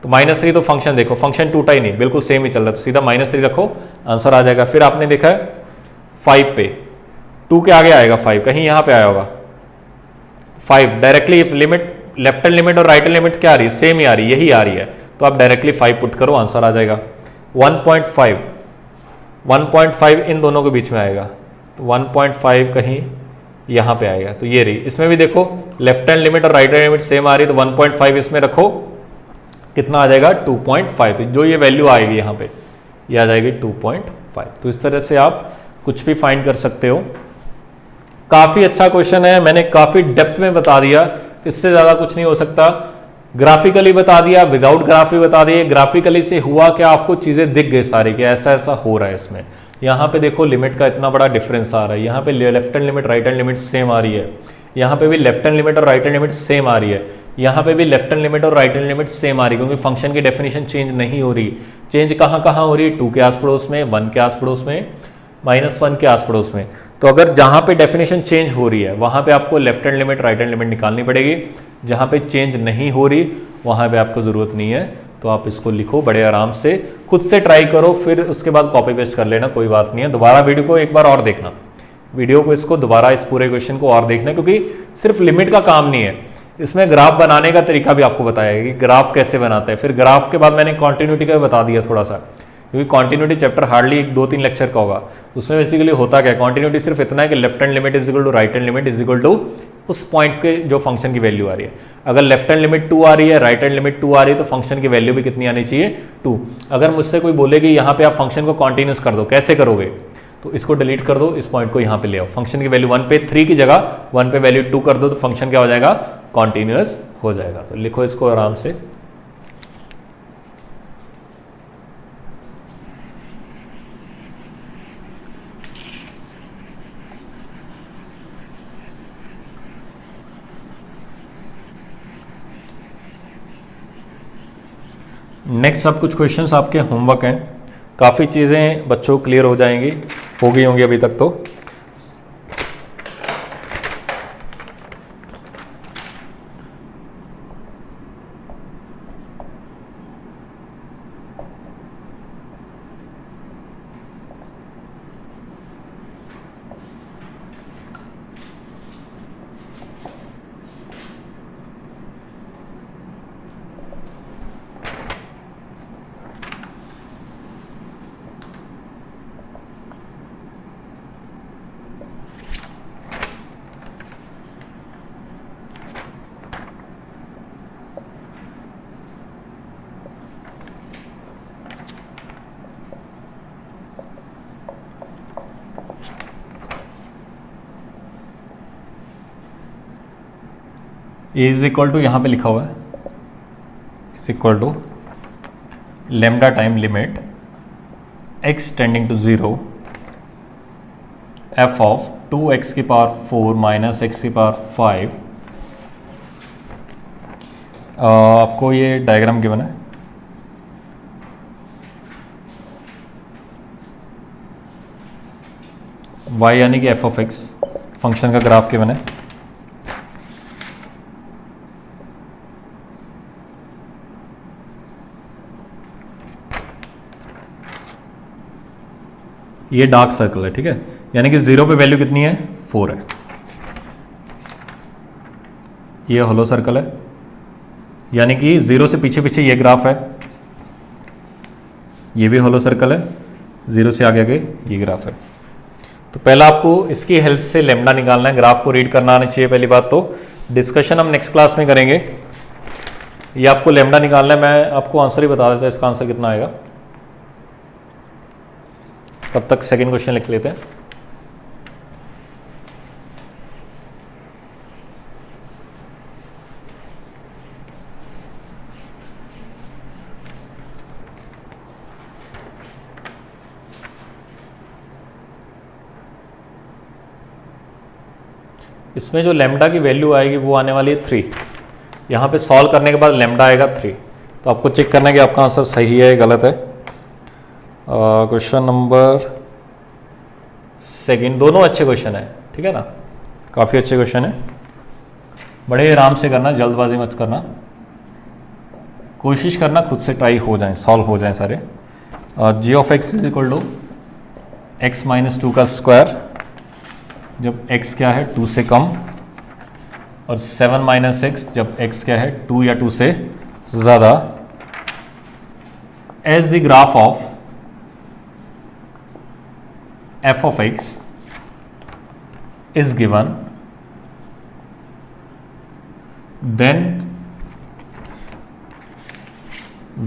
तो -3 तो फंक्शन देखो, फंक्शन टूटा ही नहीं, बिल्कुल सेम ही चल रहा है, तो सीधा -3 रखो, आंसर आ जाएगा। फिर आपने देखा है 5 पे, 2 के आगे आएगा 5, कहीं यहाँ पे आया होगा 5, directly limit left hand limit और राइट हैंड लिमिट क्या आ रही है, सेम ही आ रही है, यही आ रही है, तो आप डायरेक्टली 5 पुट करो, आंसर आ जाएगा। 1.5 इन दोनों के बीच में आएगा, तो 1.5 कहीं यहाँ पे आएगा, तो ये रही। इसमें भी देखो लेफ्ट हैंड लिमिट और राइट हैंड लिमिट सेम आ रही है, तो 1.5 इसमें रखो, कितना आ जाएगा, 2.5। तो जो ये वैल्यू आएगी यहाँ पे, ये आ जाएगी 2.5। तो इस तरह से आप कुछ भी फाइंड कर सकते हो। काफी अच्छा क्वेश्चन है, मैंने काफी डेप्थ में बता दिया, इससे ज्यादा कुछ नहीं हो सकता। ग्राफिकली बता दिया, विदाउट ग्राफ भी बता दिए। ग्राफिकली से हुआ क्या, आपको चीजें दिख गई सारी कि ऐसा ऐसा हो रहा है इसमें। यहाँ पे देखो लिमिट का इतना बड़ा डिफरेंस आ रहा है, यहाँ पे left hand limit right hand limit same आ रही है, यहाँ पे भी लेफ्ट हैंड लिमिट और राइट हैंड लिमिट सेम आ रही है, यहाँ पे भी लेफ्ट हैंड लिमिट और राइट हैंड लिमिट सेम आ रही है, क्योंकि फंक्शन की डेफिनेशन चेंज नहीं हो रही। चेंज कहाँ कहाँ हो रही है, 2 के आस पड़ोस में, 1 के आस पड़ोस में, -1 के आस पड़ोस में। तो अगर जहाँ पे डेफिनेशन चेंज हो रही है वहाँ पे आपको left hand limit right hand limit निकालनी पड़ेगी, जहाँ पे चेंज नहीं हो रही वहाँ पे आपको ज़रूरत नहीं है। तो आप इसको लिखो बड़े आराम से, खुद से ट्राई करो, फिर उसके बाद कॉपी पेस्ट कर लेना, कोई बात नहीं है। दोबारा वीडियो को एक बार और देखना, वीडियो को इसको दोबारा इस पूरे क्वेश्चन को और देखना, क्योंकि सिर्फ लिमिट का काम नहीं है, इसमें ग्राफ बनाने का तरीका भी आपको बताया कि ग्राफ कैसे बनाते हैं। फिर ग्राफ के बाद मैंने कॉन्टिन्यूटी का बता दिया थोड़ा सा, क्योंकि कॉन्टिन्यूटी चैप्टर हार्डली 2-3 लेक्चर का होगा। उसमें बेसिकली होता क्या है, कॉन्टिन्यूटी सिर्फ इतना है कि left hand limit = right hand limit उस पॉइंट के जो फंक्शन की वैल्यू आ रही है। अगर लेफ्ट हैंड लिमिट 2 आ रही है, राइट हैंड लिमिट 2 आ रही है, तो फंक्शन की वैल्यू भी कितनी आनी चाहिए, 2। अगर मुझसे कोई बोले कि यहाँ पे आप फंक्शन को कॉन्टिन्यूस कर दो, कैसे करोगे, तो इसको डिलीट कर दो, इस पॉइंट को यहाँ पे ले आओ, फंक्शन की वैल्यू 1 पे 3 की जगह 1 पे वैल्यू 2 कर दो, तो फंक्शन क्या हो जाएगा, कॉन्टिन्यूस हो जाएगा। तो लिखो इसको आराम से, नेक्स्ट अब कुछ क्वेश्चंस आपके होमवर्क हैं, काफ़ी चीज़ें बच्चों को क्लियर हो जाएंगी, हो गई होंगी अभी तक तो। ए इज इक्वल टू, यहाँ पे लिखा हुआ है is equal to lambda time limit x tending to 0 f of 2x की पावर 4 माइनस एक्स की पावर 5। आपको ये डायग्राम गिवन है, y यानी कि एफ ऑफ एक्स फंक्शन का ग्राफ गिवन है। ये डार्क सर्कल है, ठीक है, यानी कि 0 पे वैल्यू कितनी है 4 है। ये होलो सर्कल है, यानी कि 0 से पीछे पीछे ये ग्राफ है। ये भी होलो सर्कल है, 0 से आगे आगे ये ग्राफ है। तो पहला आपको इसकी हेल्प से लेमडा निकालना है, ग्राफ को रीड करना आना चाहिए पहली बात तो। डिस्कशन हम नेक्स्ट क्लास में करेंगे। ये आपको लेमडा निकालना है, मैं आपको आंसर ही बता देता हूँ इसका आंसर कितना आएगा। तब तक सेकंड क्वेश्चन लिख लेते हैं। इसमें जो लेमडा की वैल्यू आएगी वो आने वाली है 3। यहाँ पे सॉल्व करने के बाद लेमडा आएगा 3, तो आपको चेक करना है कि आपका आंसर सही है या गलत है। क्वेश्चन नंबर सेकंड, दोनों अच्छे क्वेश्चन है, ठीक है ना, काफ़ी अच्छे क्वेश्चन है। बड़े आराम से करना, जल्दबाजी मत करना, कोशिश करना खुद से ट्राई हो जाए, सॉल्व हो जाए सारे। G of x is equal to x minus 2 का स्क्वायर, जब x क्या है 2 से कम, और 7 माइनस एक्स जब x क्या है 2 या 2 से ज़्यादा, as the graph of f of x is given, then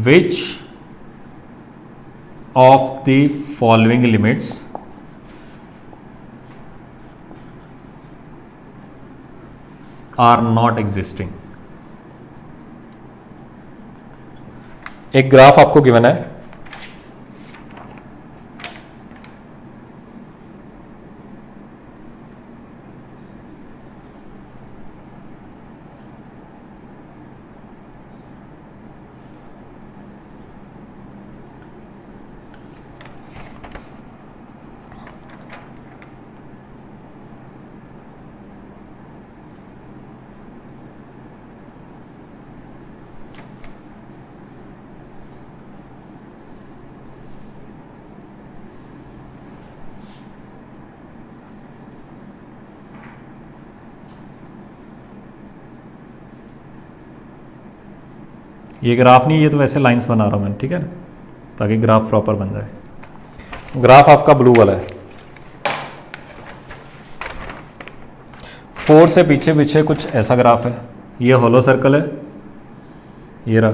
which of the following limits are not existing। एक ग्राफ आपको गिवन है, ये ग्राफ नहीं, ये तो वैसे लाइंस बना रहा हूँ मैं, ठीक है ना, ताकि ग्राफ प्रॉपर बन जाए। ग्राफ आपका ब्लू वाला है, 4 से पीछे पीछे कुछ ऐसा ग्राफ है। ये होलो सर्कल है, ये रहा,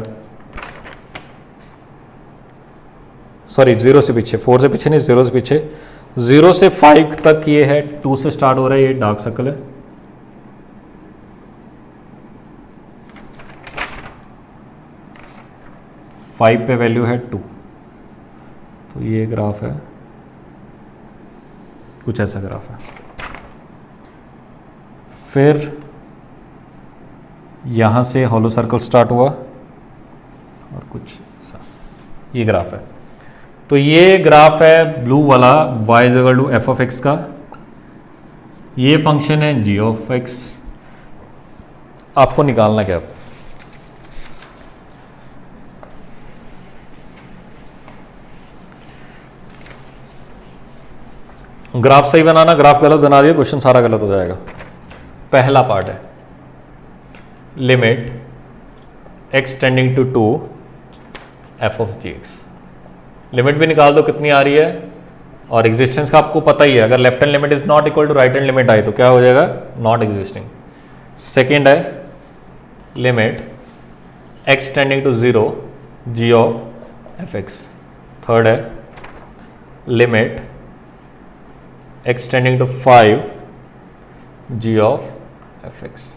सॉरी 0 से पीछे, 4 से पीछे नहीं, 0 से पीछे, 0 से 5 तक ये है, 2 से स्टार्ट हो रहा है, ये डार्क सर्कल है। फाइव पे वैल्यू है 2, तो ये ग्राफ है, कुछ ऐसा ग्राफ है। फिर यहाँ से होलो सर्कल स्टार्ट हुआ और कुछ ऐसा, ये ग्राफ है। तो ये ग्राफ है ब्लू वाला y is equal to f of x का, ये फंक्शन है g ऑफ एक्स। आपको निकालना क्या, ग्राफ सही बनाना, ग्राफ गलत बना दिया क्वेश्चन सारा गलत हो जाएगा। पहला पार्ट है limit x tending to 2 f of g x. Limit भी निकाल दो कितनी आ रही है, और एग्जिस्टेंस का आपको पता ही है, अगर left hand limit is not equal to right hand limit आई तो क्या हो जाएगा, नॉट एग्जिस्टिंग। सेकेंड है limit x tending to 0 g of f x. Third है limit x tending to 5 g of f x.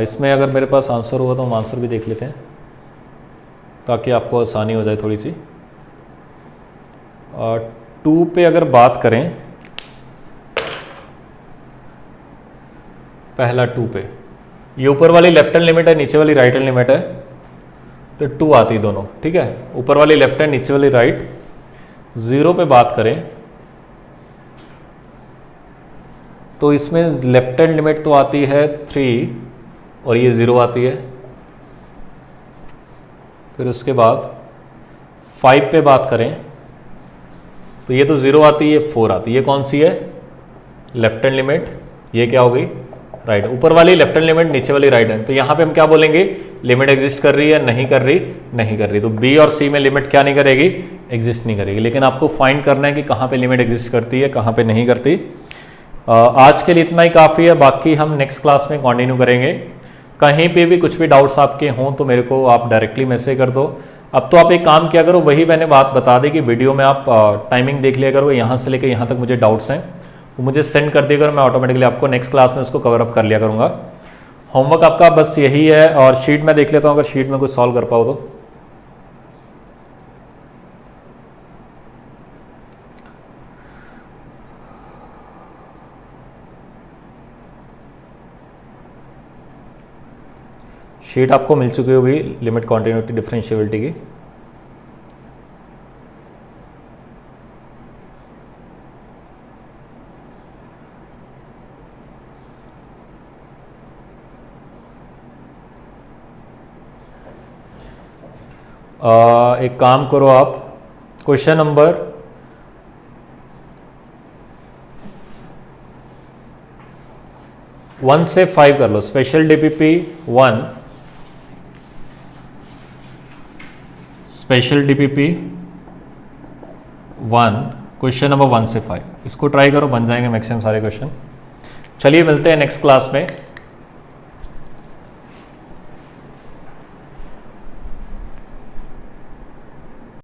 इसमें अगर मेरे पास आंसर होगा तो हम आंसर भी देख लेते हैं ताकि आपको आसानी हो जाए थोड़ी सी। 2 पे अगर बात करें, पहला 2 पे, ये ऊपर वाली लेफ्ट हैंड लिमिट है, नीचे वाली राइट हैंड लिमिट है, तो 2 आती दोनों, ठीक है। ऊपर वाली लेफ्ट हैंड, नीचे वाली राइट। 0 पे बात करें तो इसमें लेफ्ट हैंड लिमिट तो आती है 3 और ये 0 आती है। फिर उसके बाद 5 पे बात करें तो ये तो 0 आती है, ये 4 आती है। ये कौन सी है, लेफ्ट हैंड लिमिट, ये क्या हो गई, राइट। ऊपर वाली लेफ्ट हैंड लिमिट, नीचे वाली राइट हैंड। तो यहाँ पे हम क्या बोलेंगे, लिमिट एग्जिस्ट कर रही है, नहीं कर रही, नहीं कर रही। तो बी और सी में लिमिट क्या नहीं करेगी, एग्जिस्ट नहीं करेगी। लेकिन आपको फाइंड करना है कि कहाँ पे लिमिट एग्जिस्ट करती है, कहाँ पे नहीं करती। आज के लिए इतना ही काफ़ी है, बाकी हम नेक्स्ट क्लास में कंटिन्यू करेंगे। कहीं पे भी कुछ भी डाउट्स आपके हों तो मेरे को आप डायरेक्टली मैसेज कर दो। अब तो आप एक काम किया करो, वही मैंने बात बता दी कि वीडियो में आप टाइमिंग देख लिया करो, यहाँ से लेकर यहाँ तक मुझे डाउट्स हैं वो मुझे सेंड कर दिया करो, मैं ऑटोमेटिकली आपको नेक्स्ट क्लास में उसको कवर अप कर लिया करूँगा। होमवर्क आपका बस यही है, और शीट में देख लेता हूँ अगर शीट में कुछ सॉल्व कर पाओ तो। शीट आपको मिल चुकी होगी लिमिट कॉन्टिन्यूटी डिफरेंशिएबिलिटी की। एक काम करो आप, क्वेश्चन नंबर 1 से 5 कर लो। Special DPP 1, special DPP 1, question number 1 से 5, इसको ट्राई करो, बन जाएंगे मैक्सिमम सारे क्वेश्चन। चलिए मिलते हैं नेक्स्ट क्लास में।